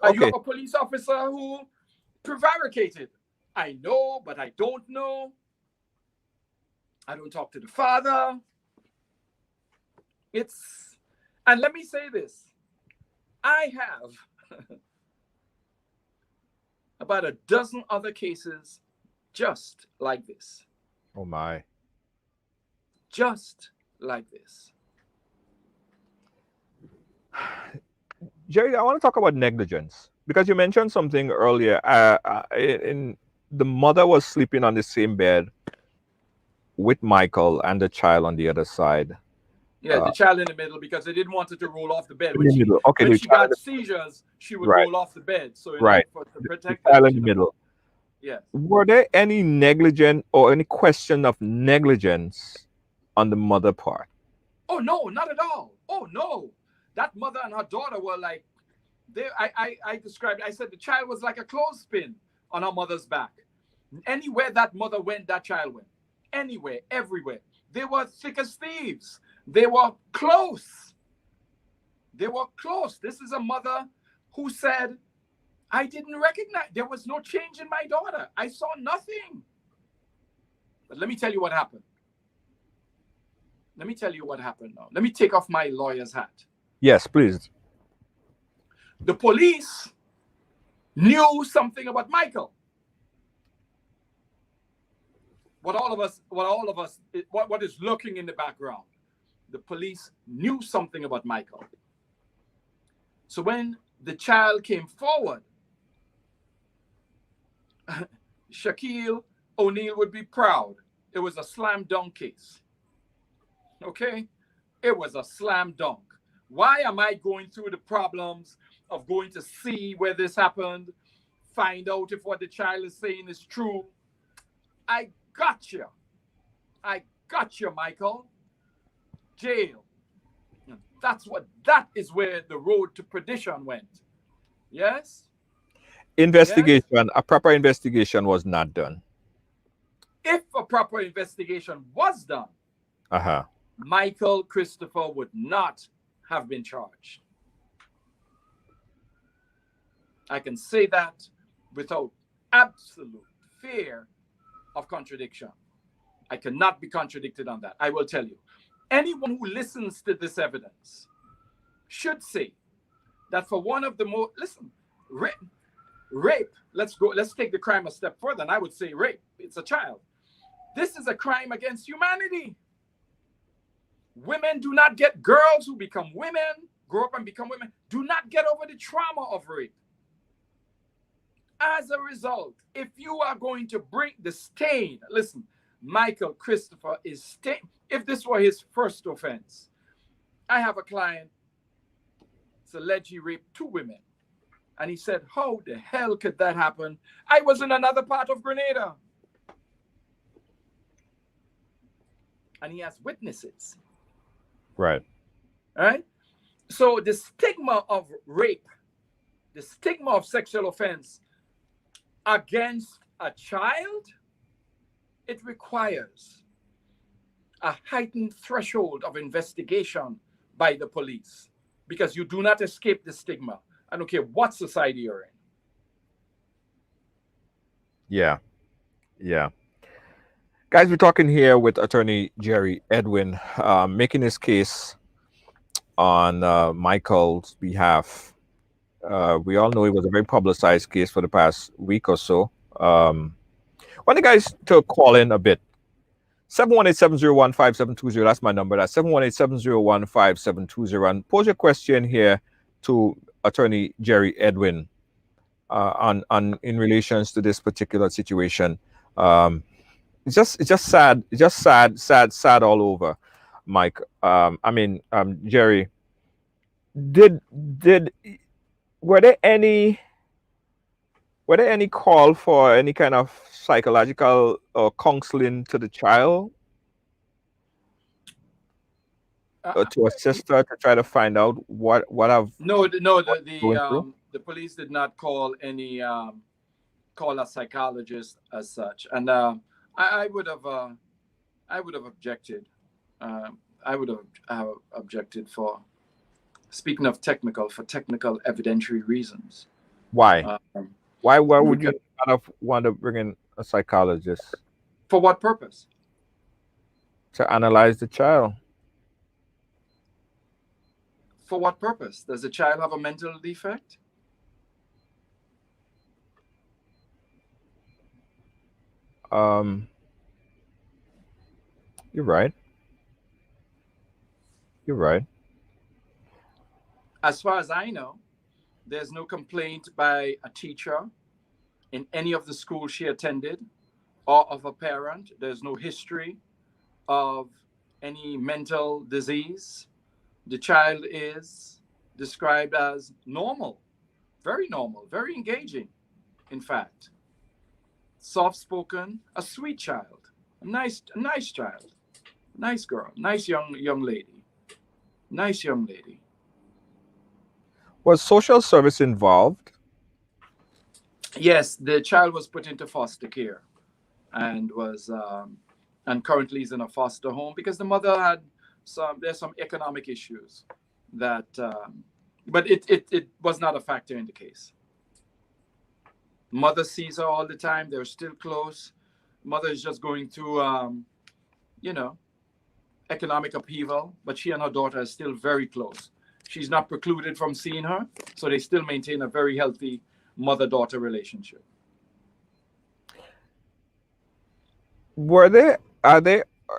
Okay. You have a police officer who prevaricated. I know, but I don't know. I don't talk to the father. And let me say this. I have about a dozen other cases just like this. Oh my. Just like this. Jerry, I want to talk about negligence because you mentioned something earlier. The mother was sleeping on the same bed with Michael and the child on the other side. Yeah, the child in the middle because they didn't want her to roll off the bed. When she got seizures, she would roll off the bed. So to protect the child in the middle. Yeah. Were there any negligent or any question of negligence on the mother part? Oh no, not at all. Oh no. That mother and her daughter were like, I described, I said the child was like a clothespin on her mother's back. Anywhere that mother went, that child went. Anywhere, everywhere. They were thick as thieves. They were close. They were close. This is a mother who said, I didn't recognize, there was no change in my daughter. I saw nothing. But let me tell you what happened. Let me tell you what happened now. Let me take off my lawyer's hat. Yes, please. The police knew something about Michael. What is lurking in the background? The police knew something about Michael. So when the child came forward, Shaquille O'Neal would be proud. It was a slam dunk case. Okay? It was a slam dunk. Why am I going through the problems of going to see where this happened, find out if what the child is saying is true? I got you. I got you, Michael. Jail. That is where the road to perdition went. Yes? Investigation, yes? A proper investigation was not done. If a proper investigation was done, Michael Christopher would not have been charged. I can say that without absolute fear of contradiction. I cannot be contradicted on that. I will tell you. Anyone who listens to this evidence should say that for one of the most, listen, rape, let's take the crime a step further, and I would say rape. It's a child. This is a crime against humanity. Women do not get, girls who become women, grow up and become women, do not get over the trauma of rape. As a result, if you are going to bring the stain, listen, Michael Christopher is if this were his first offense. I have a client, it's alleged he raped 2 women. And he said, how the hell could that happen? I was in another part of Grenada. And he has witnesses. Right. Right? So the stigma of rape, the stigma of sexual offense against a child, it requires a heightened threshold of investigation by the police, because you do not escape the stigma. I don't care what society you're in. Yeah. Yeah. Guys, we're talking here with attorney Jerry Edwin, making his case on Michael's behalf. We all know it was a very publicized case for the past week or so. I want you guys to call in a bit. 718-701-5720. That's my number. That's 718-701-5720. And pose your question here to attorney Jerry Edwin on in relations to this particular situation. It's just sad. It's just sad all over, Mike. Jerry, were there any call for any kind of psychological or counseling to the child, or to assist her to try to find out what have the police did not call any call a psychologist as such, and I would have objected. I would have objected for, speaking of technical evidentiary reasons. Why? Why would you not want to bring in a psychologist? For what purpose? To analyze the child. For what purpose? Does the child have a mental defect? You're right. You're right. As far as I know, there's no complaint by a teacher in any of the schools she attended or of a parent. There's no history of any mental disease. The child is described as normal, very engaging, in fact. Soft-spoken, a sweet child, a nice child, nice girl, nice young lady, nice young lady. Was social service involved? Yes, the child was put into foster care and was and currently is in a foster home because the mother had there's some economic issues that but it was not a factor in the case. Mother sees her all the time. They're still close. Mother is just going through economic upheaval, but she and her daughter are still very close. She's not precluded from seeing her, so they still maintain a very healthy mother-daughter relationship. Are there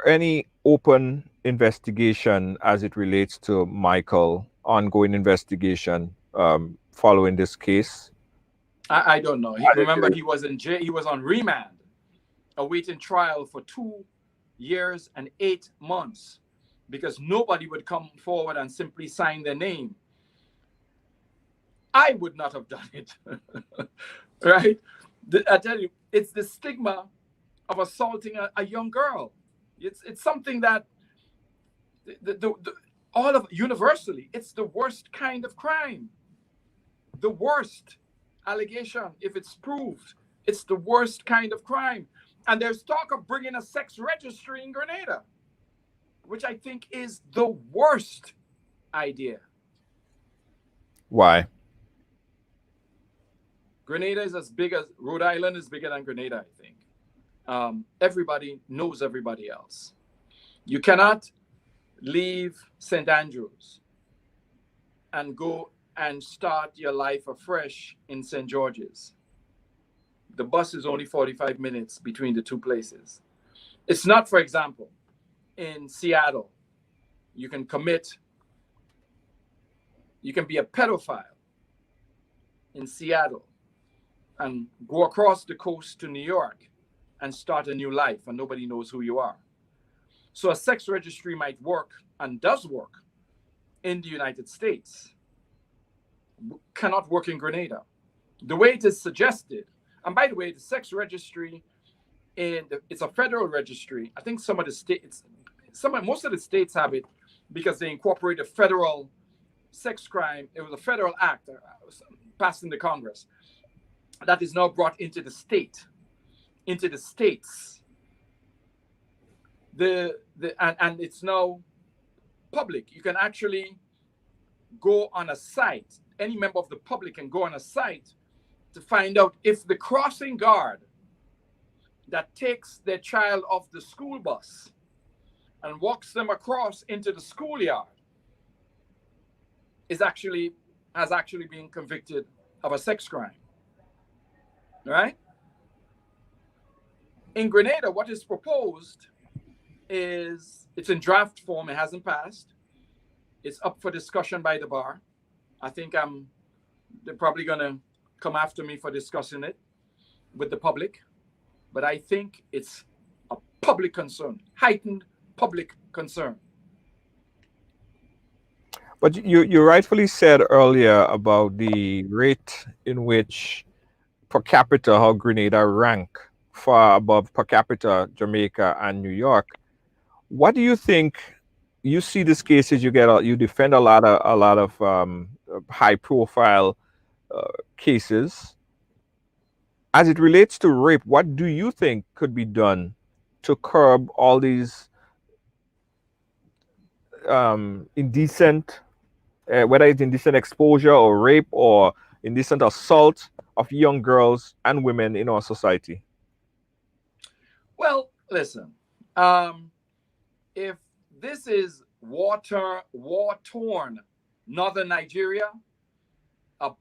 any open investigation as it relates to Michael, ongoing investigation following this case? I don't know. Remember, he was in jail. He was on remand, awaiting trial for 2 years and 8 months because nobody would come forward and simply sign their name. I would not have done it, right? I tell you, it's the stigma of assaulting a young girl. It's something that all of universally, it's the worst kind of crime. The worst allegation, if it's proved, it's the worst kind of crime. And there's talk of bringing a sex registry in Grenada, which I think is the worst idea. Why? Grenada is as big as Rhode Island is bigger than Grenada, I think. Everybody knows everybody else. You cannot leave St. Andrews and go and start your life afresh in St. George's. The bus is only 45 minutes between the two places. It's not, for example, in Seattle, you can be a pedophile in Seattle and go across the coast to New York and start a new life, and nobody knows who you are. So a sex registry might work, and does work, in the United States, cannot work in Grenada. The way it is suggested, and by the way, the sex registry it's a federal registry. I think some of the states, most of the states have it because they incorporate a federal sex crime. It was a federal act passed in the Congress that is now brought into the states. And it's now public. You can actually go on a site. Any member of the public can go on a site to find out if the crossing guard that takes their child off the school bus and walks them across into the schoolyard has actually been convicted of a sex crime. Right? In Grenada, what is proposed is, it's in draft form. It hasn't passed. It's up for discussion by the bar. I think they're probably going to come after me for discussing it with the public. But I think it's a public concern, heightened public concern. But you rightfully said earlier about the rate in which per capita, how Grenada rank far above per capita Jamaica and New York. What do you think? You see these cases, you defend a lot of high profile cases. As it relates to rape, what do you think could be done to curb all these indecent, whether it's indecent exposure or rape or indecent assault of young girls and women in our society? Well, listen, if this is war-torn northern Nigeria,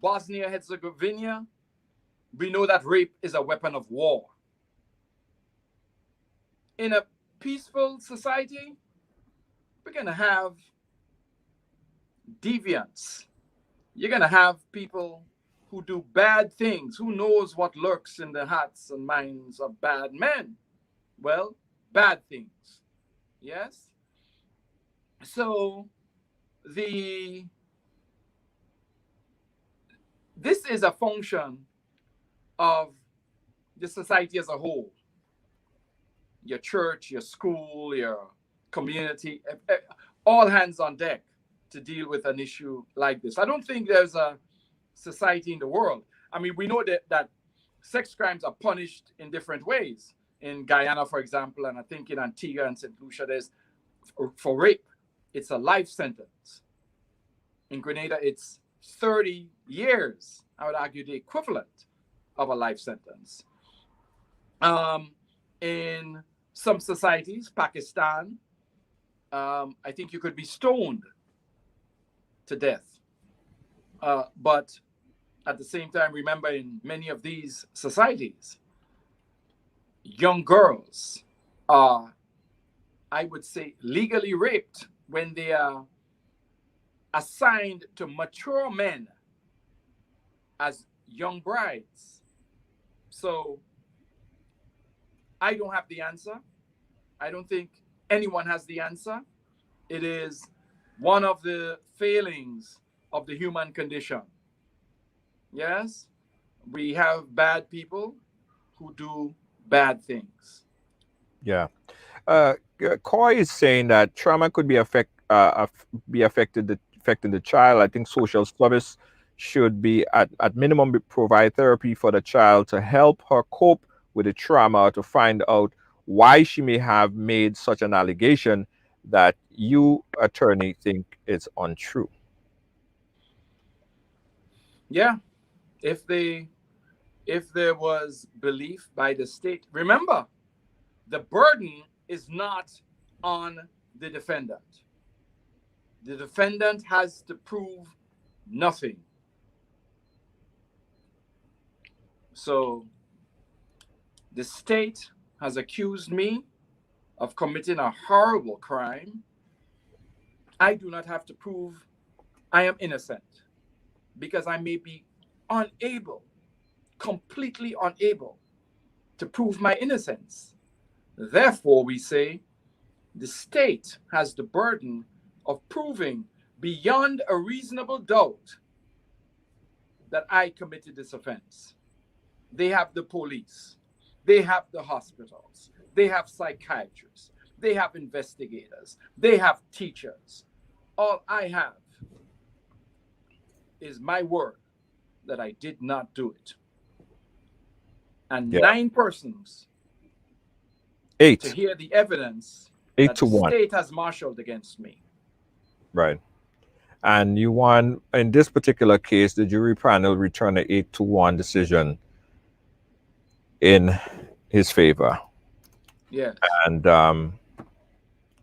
Bosnia-Herzegovina, we know that rape is a weapon of war. In a peaceful society, we're going to have deviants. You're going to have people who do bad things. Who knows what lurks in the hearts and minds of bad men? Well, bad things. Yes? So, this is a function of the society as a whole. Your church, your school, your community, all hands on deck to deal with an issue like this. I don't think there's a society in the world. I mean, we know that sex crimes are punished in different ways. In Guyana, for example, and I think in Antigua and St. Lucia, there's for rape, it's a life sentence. In Grenada, it's 30 years. I would argue the equivalent of a life sentence. In some societies, Pakistan, I think you could be stoned to death. But at the same time, remember, in many of these societies, young girls are, I would say, legally raped when they are assigned to mature men as young brides. So I don't have the answer. I don't think anyone has the answer. It is one of the failings of the human condition. Yes, we have bad people who do bad things. Yeah. Coy is saying that trauma could be affecting the child. I think social service should be at minimum provide therapy for the child to help her cope with the trauma, to find out why she may have made such an allegation that you, attorney, think is untrue. Yeah, if there was belief by the state, remember, the burden is not on the defendant. The defendant has to prove nothing. So the state has accused me of committing a horrible crime. I do not have to prove I am innocent, because I may be completely unable to prove my innocence. Therefore, we say the state has the burden of proving beyond a reasonable doubt that I committed this offense. They have the police, they have the hospitals, they have psychiatrists, they have investigators, they have teachers. All I have is my word that I did not do it. And 9 persons to 8 hear the evidence 8 that to the 1. state has marshaled against me. Right. And you won in this particular case. The jury panel returned an 8 to 1 decision in his favor. Yes. And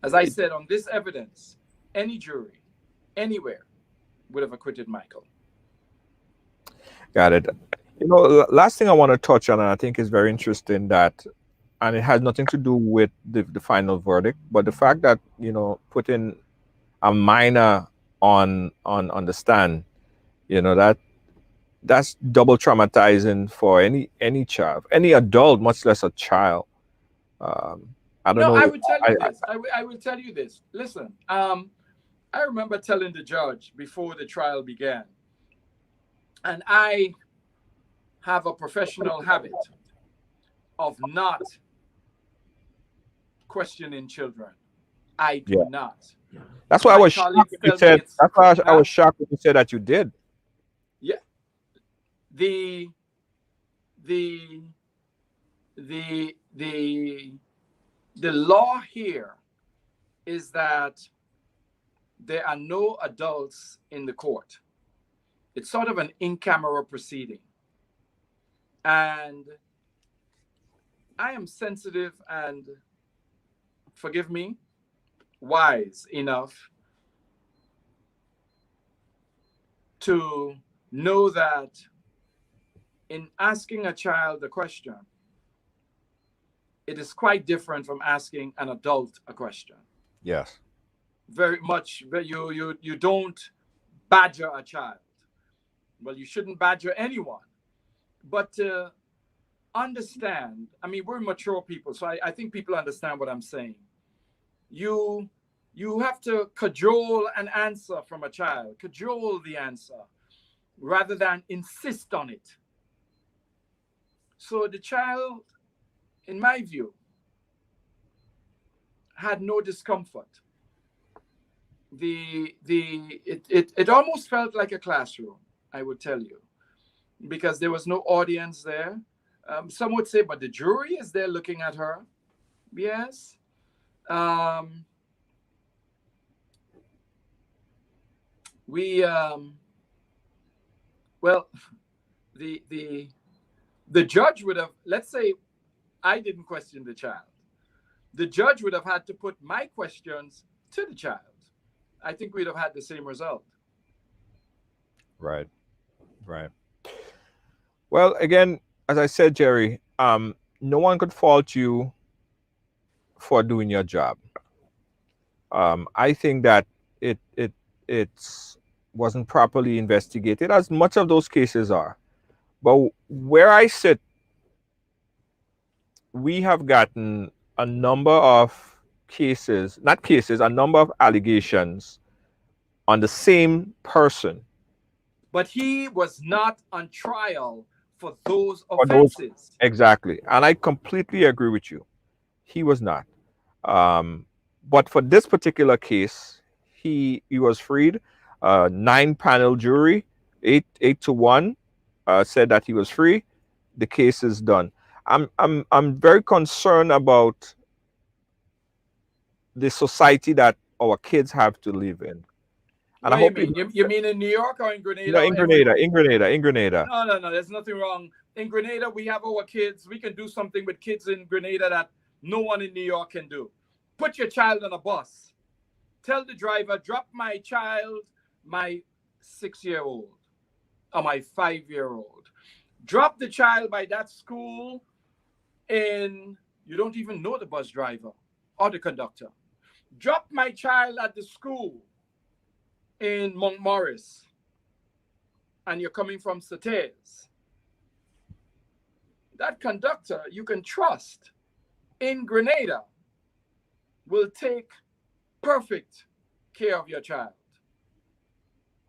As I said, on this evidence, any jury, anywhere, would have acquitted Michael. got it. You know, last thing I want to touch on, and I think is very interesting, that, and it has nothing to do with the final verdict, but the fact that, you know, putting a minor on the stand, you know, that's double traumatizing for any child, any adult, much less a child. I don't know. I would tell you this. I will tell you this. Listen, I remember telling the judge before the trial began, and I have a professional habit of not questioning children. I do not. That's why I was shocked when you said. That's why I was shocked when you said that you did. Yeah. The law here is that there are no adults in the court. It's sort of an in-camera proceeding. And I am sensitive and, forgive me, wise enough to know that in asking a child a question, it is quite different from asking an adult a question. Yes. Very much. You don't badger a child. Well, you shouldn't badger anyone. But to understand, I mean, we're mature people, so I think people understand what I'm saying. You have to cajole an answer from a child, cajole the answer, rather than insist on it. So the child, in my view, had no discomfort. It almost felt like a classroom, I would tell you, because there was no audience there. Some would say, but the jury is there looking at her. Yes. Well, the judge would have, let's say I didn't question the child. The judge would have had to put my questions to the child. I think we'd have had the same result. Right. Well, again, as I said, Jerry, no one could fault you for doing your job. I think that it wasn't properly investigated, as much of those cases are. But where I sit, we have gotten a number of a number of allegations on the same person. But he was not on trial for those offenses. Exactly. And I completely agree with you. He was not. But for this particular case, he was freed. 9-panel jury, 8 to 1, said that he was free. The case is done. I'm very concerned about the society that our kids have to live in. And What I hope do you mean? You mean in New York or in Grenada? No, in Grenada. No, there's nothing wrong. In Grenada, we have our kids. We can do something with kids in Grenada that no one in New York can do. Put your child on a bus. Tell the driver, drop my child, my 6-year-old or my 5-year-old. Drop the child by that school, and you don't even know the bus driver or the conductor. Drop my child at the school in Montmorris, and you're coming from Sauters. that conductor you can trust in Grenada will take perfect care of your child.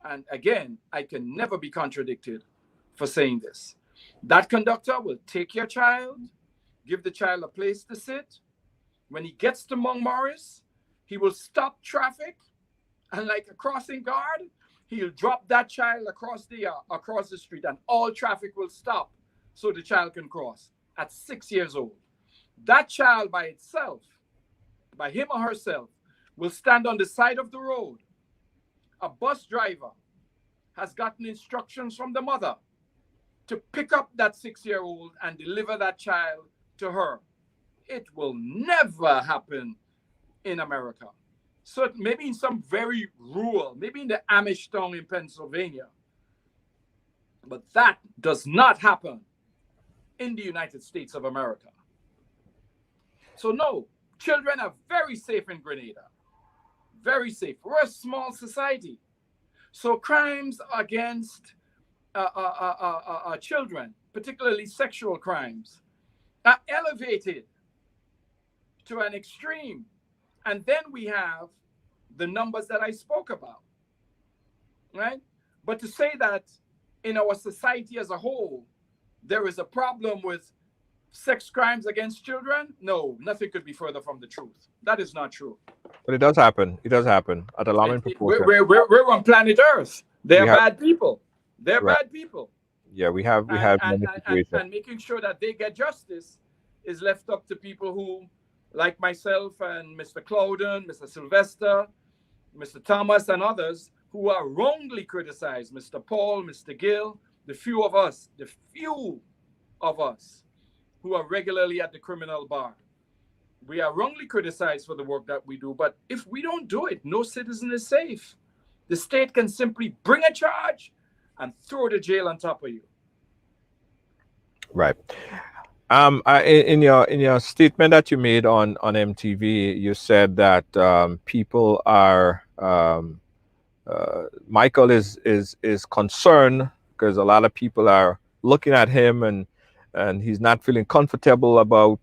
And again, I can never be contradicted for saying this. That conductor will take your child, give the child a place to sit. When he gets to Montmorris, he will stop traffic, and like a crossing guard, he'll drop that child across the street, and all traffic will stop so the child can cross at 6 years old. That child by itself, by him or herself, will stand on the side of the road. A bus driver has gotten instructions from the mother to pick up that 6-year-old and deliver that child to her. It will never happen in America. So maybe in some very rural, maybe in the Amish town in Pennsylvania, but that does not happen in the United States of America. So no, children are very safe in Grenada. Very safe. We're a small society. So crimes against children, particularly sexual crimes, are elevated to an extreme. And then we have the numbers that I spoke about, right? But to say that in our society as a whole, there is a problem with sex crimes against children, no, nothing could be further from the truth. That is not true. But it does happen. It does happen at alarming proportion. We're on planet Earth. They're bad people. They're Right. bad people. Yeah, we have many situations. And making sure that they get justice is left up to people who, like myself and Mr. Clouden, Mr. Sylvester, Mr. Thomas, and others who are wrongly criticized, Mr. Paul, Mr. Gill, the few of us who are regularly at the criminal bar. We are wrongly criticized for the work that we do, but if we don't do it, no citizen is safe. The state can simply bring a charge and throw the jail on top of you. Right. In your statement that you made on MTV, you said that people are Michael is concerned because a lot of people are looking at him and he's not feeling comfortable about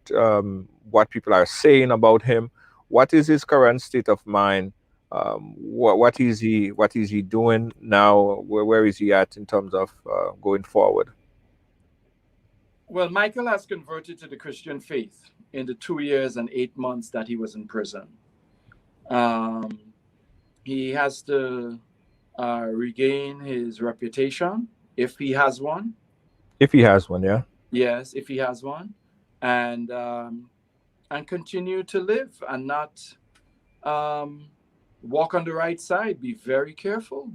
what people are saying about him. What is his current state of mind? What is he doing now? Where is he at in terms of going forward? Well, Michael has converted to the Christian faith in the 2 years and 8 months that he was in prison. He has to regain his reputation, if he has one. If he has one, yeah. Yes, if he has one, and continue to live and not walk on the right side. Be very careful,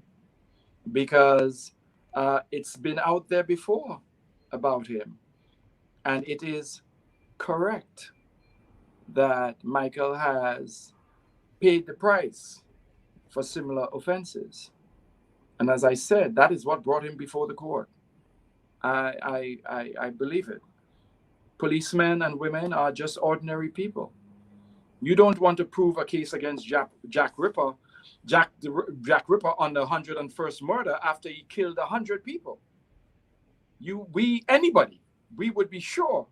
because it's been out there before about him. And it is correct that Michael has paid the price for similar offenses. And as I said, that is what brought him before the court. I believe it. Policemen and women are just ordinary people. You don't want to prove a case against Jack Ripper on the 101st murder after he killed 100 people. Anybody. We would be sure,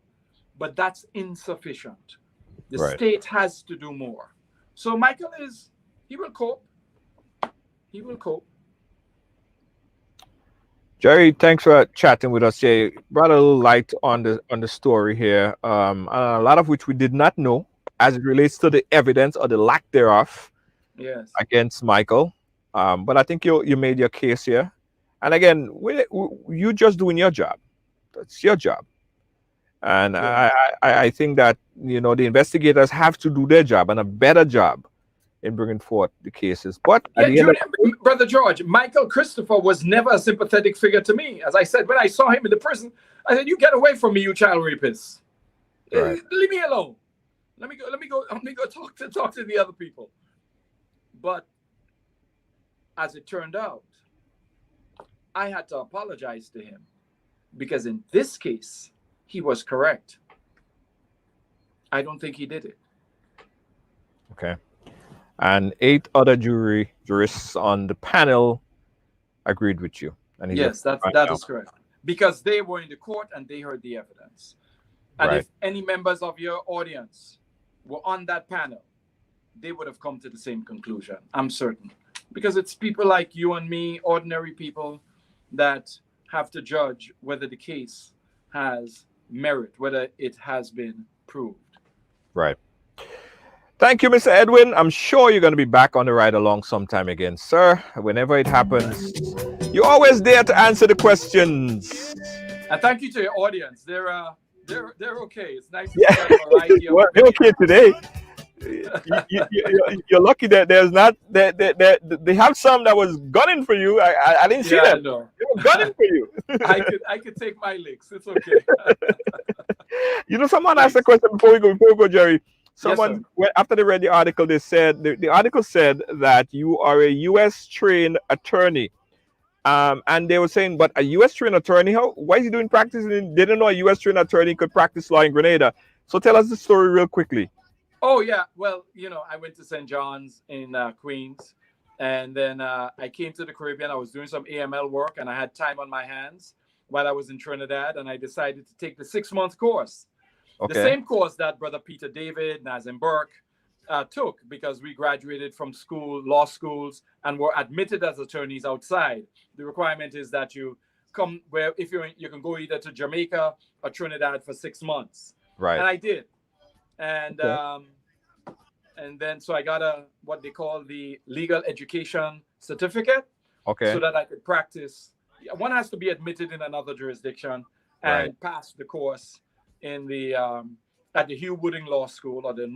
but that's insufficient. The state has to do more. So Michael he will cope. He will cope. Jerry, thanks for chatting with us here. Brought a little light on the story here, a lot of which we did not know as it relates to the evidence or the lack thereof against Michael. But I think you made your case here. And again, you just doing your job. That's your job. And I think that, the investigators have to do their job and a better job in bringing forth the cases. But Brother George, Michael Christopher was never a sympathetic figure to me. As I said, when I saw him in the prison, I said, "You get away from me, you child rapist. Leave me alone. Let me go talk to the other people." But as it turned out, I had to apologize to him, because in this case, he was correct. I don't think he did it. Okay. And 8 other jurists on the panel agreed with you. And yes, that is correct. Because they were in the court and they heard the evidence. And Right. if any members of your audience were on that panel, they would have come to the same conclusion, I'm certain. Because it's people like you and me, ordinary people, that have to judge whether the case has merit, whether it has been proved. Right. Thank you, Mr. Edwin. I'm sure you're going to be back on the ride along sometime again, sir. Whenever it happens, you're always there to answer the questions. And thank you to your audience. They're okay. It's nice to Yeah. see a variety of Well, they're okay opinions. today. You're lucky that there's not that they have some that was gunning for you. I didn't see Yeah, that. I know. They were gunning for you. I could take my licks. It's okay. You know, someone asked a question before we go, Jerry. Someone, sir. after they read the article, they said the article said that you are a U.S. trained attorney, and they were saying, but a U.S. trained attorney, why is he doing practice? They didn't know a U.S. trained attorney could practice law in Grenada. So tell us the story real quickly. Oh yeah, well, I went to St. John's in Queens, and then I came to the Caribbean. I was doing some AML work, and I had time on my hands while I was in Trinidad, and I decided to take the 6-month course. Okay. The same course that Brother Peter David, Nazim Burke took, because we graduated from law schools, and were admitted as attorneys outside. The requirement is that you come you can go either to Jamaica or Trinidad for 6 months. Right. And I did. And Okay. and then so I got what they call the legal education certificate, Okay. so that I could practice. One has to be admitted in another jurisdiction and Right. pass the course in the at the Hugh Wooding Law School or the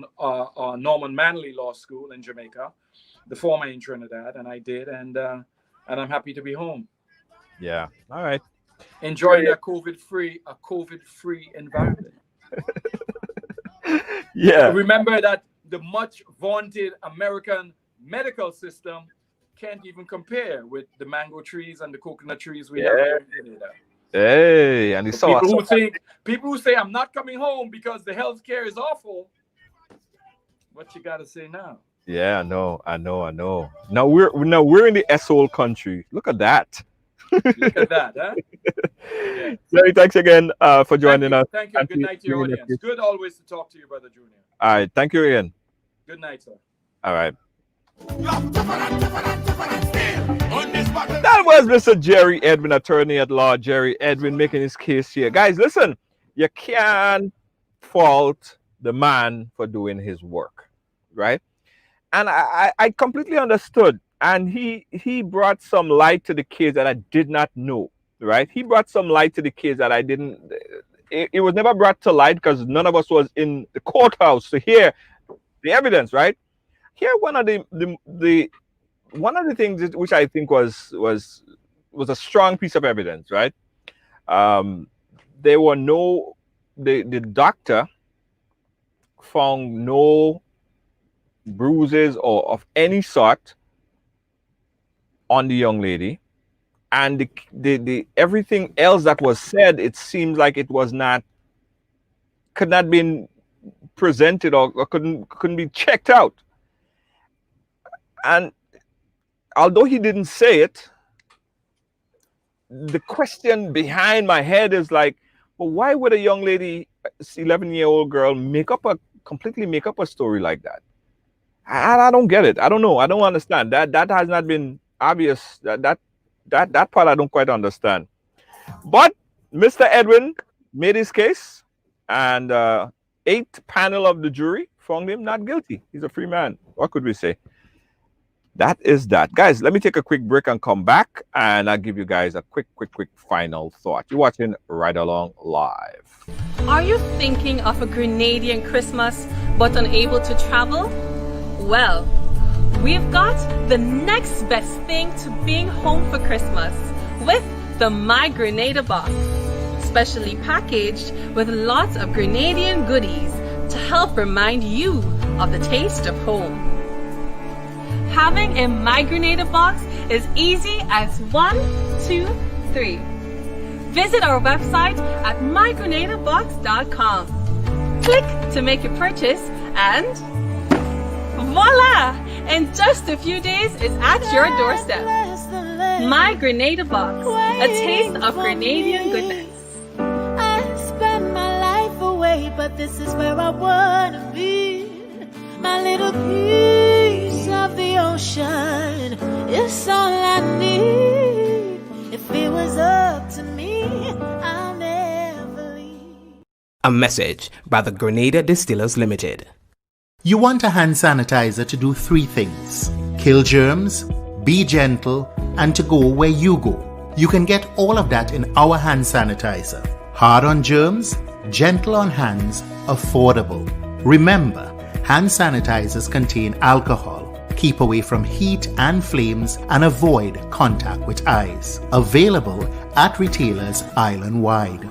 Norman Manley Law School in Jamaica, the former in Trinidad, and I did, and I'm happy to be home, Yeah. All right. enjoying a COVID-free environment. Yeah. Remember that the much vaunted American medical system can't even compare with the mango trees and the coconut trees we have here in Grenada. Hey, and he saw People who say I'm not coming home because the health care is awful. What you gotta say now? Yeah, I know. Now we're in the S-hole country. Look at that. Look at that, huh? Yeah. Jerry, thanks again for joining us. Thank you. Good night to your audience. Good always to talk to you, Brother Junior. All right, thank you again. Good night, sir. All right. That was Mr. Jerry Edwin, attorney at law. Jerry Edwin making his case here. Guys, listen, you can't fault the man for doing his work, right? And I completely understood. And he brought some light to the case that I did not know, right? He brought some light to the case that I didn't. It was never brought to light because none of us was in the courthouse to hear the evidence, right? Here, one of the things which I think was a strong piece of evidence, right? There were the doctor found no bruises or of any sort on the young lady, and the everything else that was said, it seems like it could not be presented or couldn't be checked out. And although he didn't say it, the question behind my head is like, well, why would a young lady, 11-year-old girl, completely make up a story like that? I don't get it. I don't know. I don't understand. That has not been obvious. That part I don't quite understand. But Mr. Edwin made his case, and 8th panel of the jury found him not guilty. He's a free man. What could we say? That is that. Guys, let me take a quick break and come back, and I'll give you guys a quick final thought. You're watching Ridealong Live. Are you thinking of a Grenadian Christmas but unable to travel? Well, we've got the next best thing to being home for Christmas with the My Grenada box, specially packaged with lots of Grenadian goodies to help remind you of the taste of home. Having a My Grenada box is easy as 1, 2, 3. Visit our website at mygrenadabox.com. Click to make your purchase and voila! In just a few days, it's at your doorstep. My Grenada box, a taste of Grenadian goodness. I spend my life away. but this is where I wanna be. My little piece of the ocean is all I need. If it was up to me, I'll never leave. A message by the Grenada Distillers Limited. You want a hand sanitizer to do 3 things: kill germs, be gentle, and to go where you go. You can get all of that in our hand sanitizer. Hard on germs, gentle on hands, affordable. Remember, hand sanitizers contain alcohol. Keep away from heat and flames and avoid contact with eyes. Available at retailers island-wide.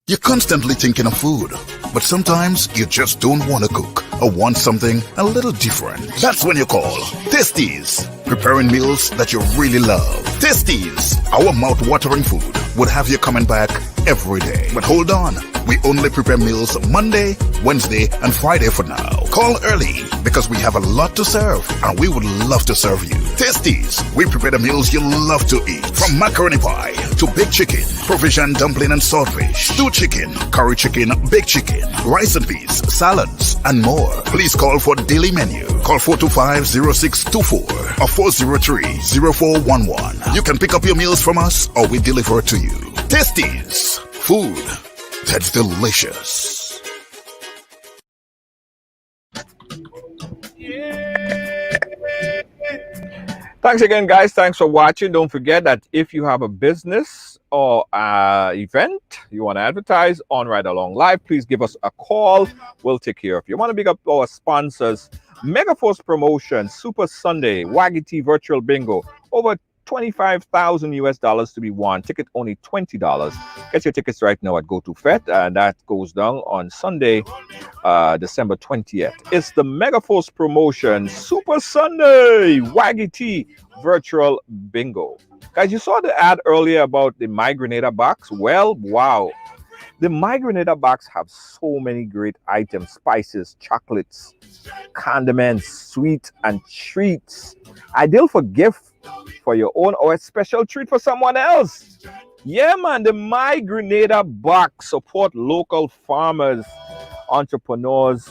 You're constantly thinking of food, but sometimes you just don't want to cook or want something a little different. That's when you call Tasties, preparing meals that you really love. Tasties, our mouth-watering food, would have you coming back every day. But hold on, we only prepare meals Monday, Wednesday, and Friday for now. Call early because we have a lot to serve and we would love to serve you. Tasties, we prepare the meals you love to eat. From macaroni pie to baked chicken, provision dumpling and saltfish, stewed chicken, curry chicken, baked chicken, rice and peas, salads, and more. Please call for daily menu. Call 425-0624 or 403-0411. You can pick up your meals from us or we deliver it to you. Tasties, food that's delicious. Thanks again, guys. Thanks for watching. Don't forget that if you have a business or event you want to advertise on Ridealong Live, please give us a call. We'll take care of you. Want to big up our sponsors: Megaforce Promotion, Super Sunday, Waggy T Virtual Bingo, over $25,000 to be won. Ticket only $20. Get your tickets right now at GoToFet, and that goes down on Sunday, December 20th. It's the Megaforce Promotion Super Sunday Waggy T Virtual Bingo. Guys, you saw the ad earlier about the My Grenada box. Well, wow. The My Grenada box have so many great items: spices, chocolates, condiments, sweet and treats. Ideal for gift for your own or a special treat for someone else. Yeah, man, the My Grenada box support local farmers, entrepreneurs,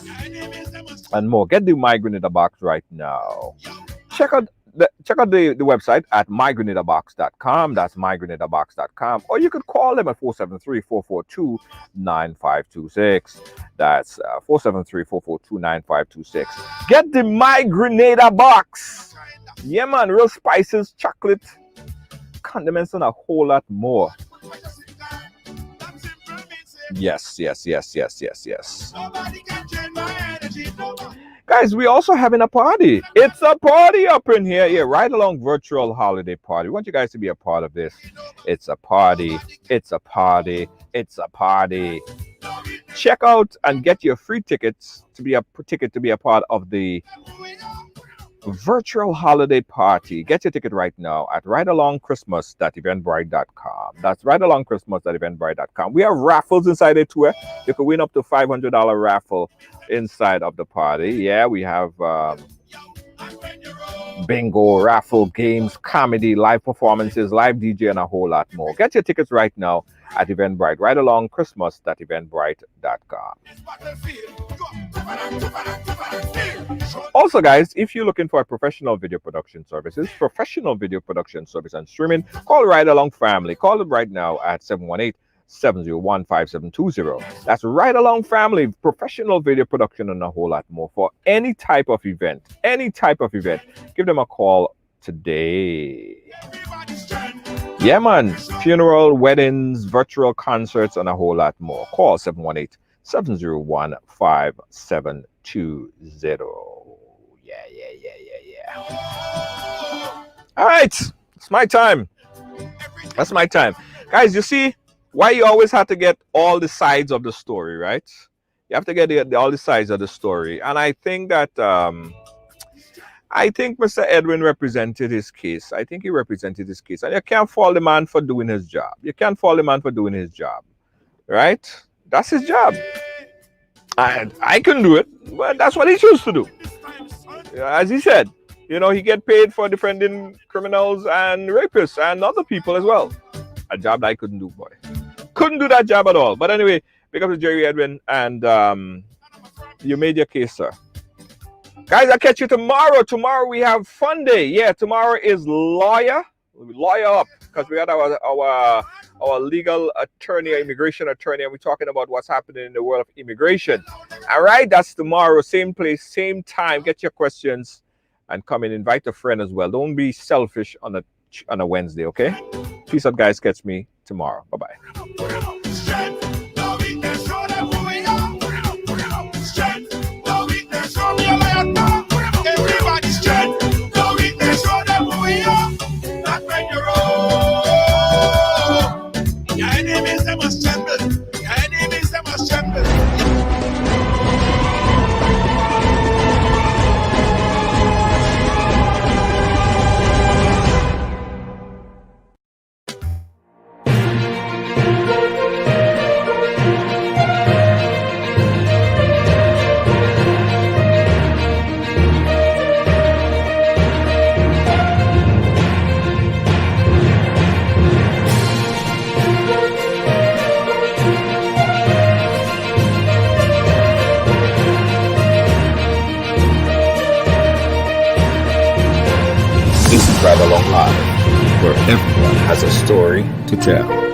and more. Get the My Grenada box right now. Check out the website at mygrenadabox.com. That's mygrenadabox.com. Or you could call them at 473-442-9526. That's 473-442-9526. Get the My Grenada box. Yeah, man, real spices, chocolate, condiments, and a whole lot more. Yes. Guys, we also having a party. It's a party up in here. Yeah, Ridealong Virtual Holiday Party. We want you guys to be a part of this. It's a party. It's a party. It's a party. Check out and get your free tickets to be a part of the virtual holiday party. Get your ticket right now at ridealongchristmas.eventbrite.com. That's ridealongchristmas.eventbrite.com. We have raffles inside it too. You can win up to $500 raffle inside of the party. Yeah, we have bingo, raffle, games, comedy, live performances, live DJ, and a whole lot more. Get your tickets right now at Eventbrite. ridealongchristmas.eventbrite.com. Also, guys, if you're looking for a professional video production service and streaming, call Ridealong Family. Call them right now at 718-701-5720. That's Ridealong Family, professional video production and a whole lot more for any type of event. Give them a call today. Yeah, man. Funeral, weddings, virtual concerts, and a whole lot more. Call 718-701-5720. Yeah. All right. It's my time. That's my time. Guys, you see why you always have to get all the sides of the story, right? You have to get all the sides of the story. And I think that Mr. Edwin represented his case. I think he represented his case. And you can't fault the man for doing his job. Right? That's his job. I couldn't do it, but that's what he chose to do. As he said, he get paid for defending criminals and rapists and other people as well. A job that I couldn't do, boy. Couldn't do that job at all. But anyway, Big up to Jerry Edwin, and you made your case, sir. Guys, I'll catch you tomorrow. Tomorrow we have fun day. Yeah, tomorrow is lawyer up, because we got our legal attorney, immigration attorney, and we're talking about what's happening in the world of immigration. All right, that's tomorrow, same place, same time. Get your questions and come and invite a friend as well. Don't be selfish on a Wednesday, okay? Peace out, guys. Catch me tomorrow. Bye-bye. This is Ridealong Live, where everyone has a story to tell.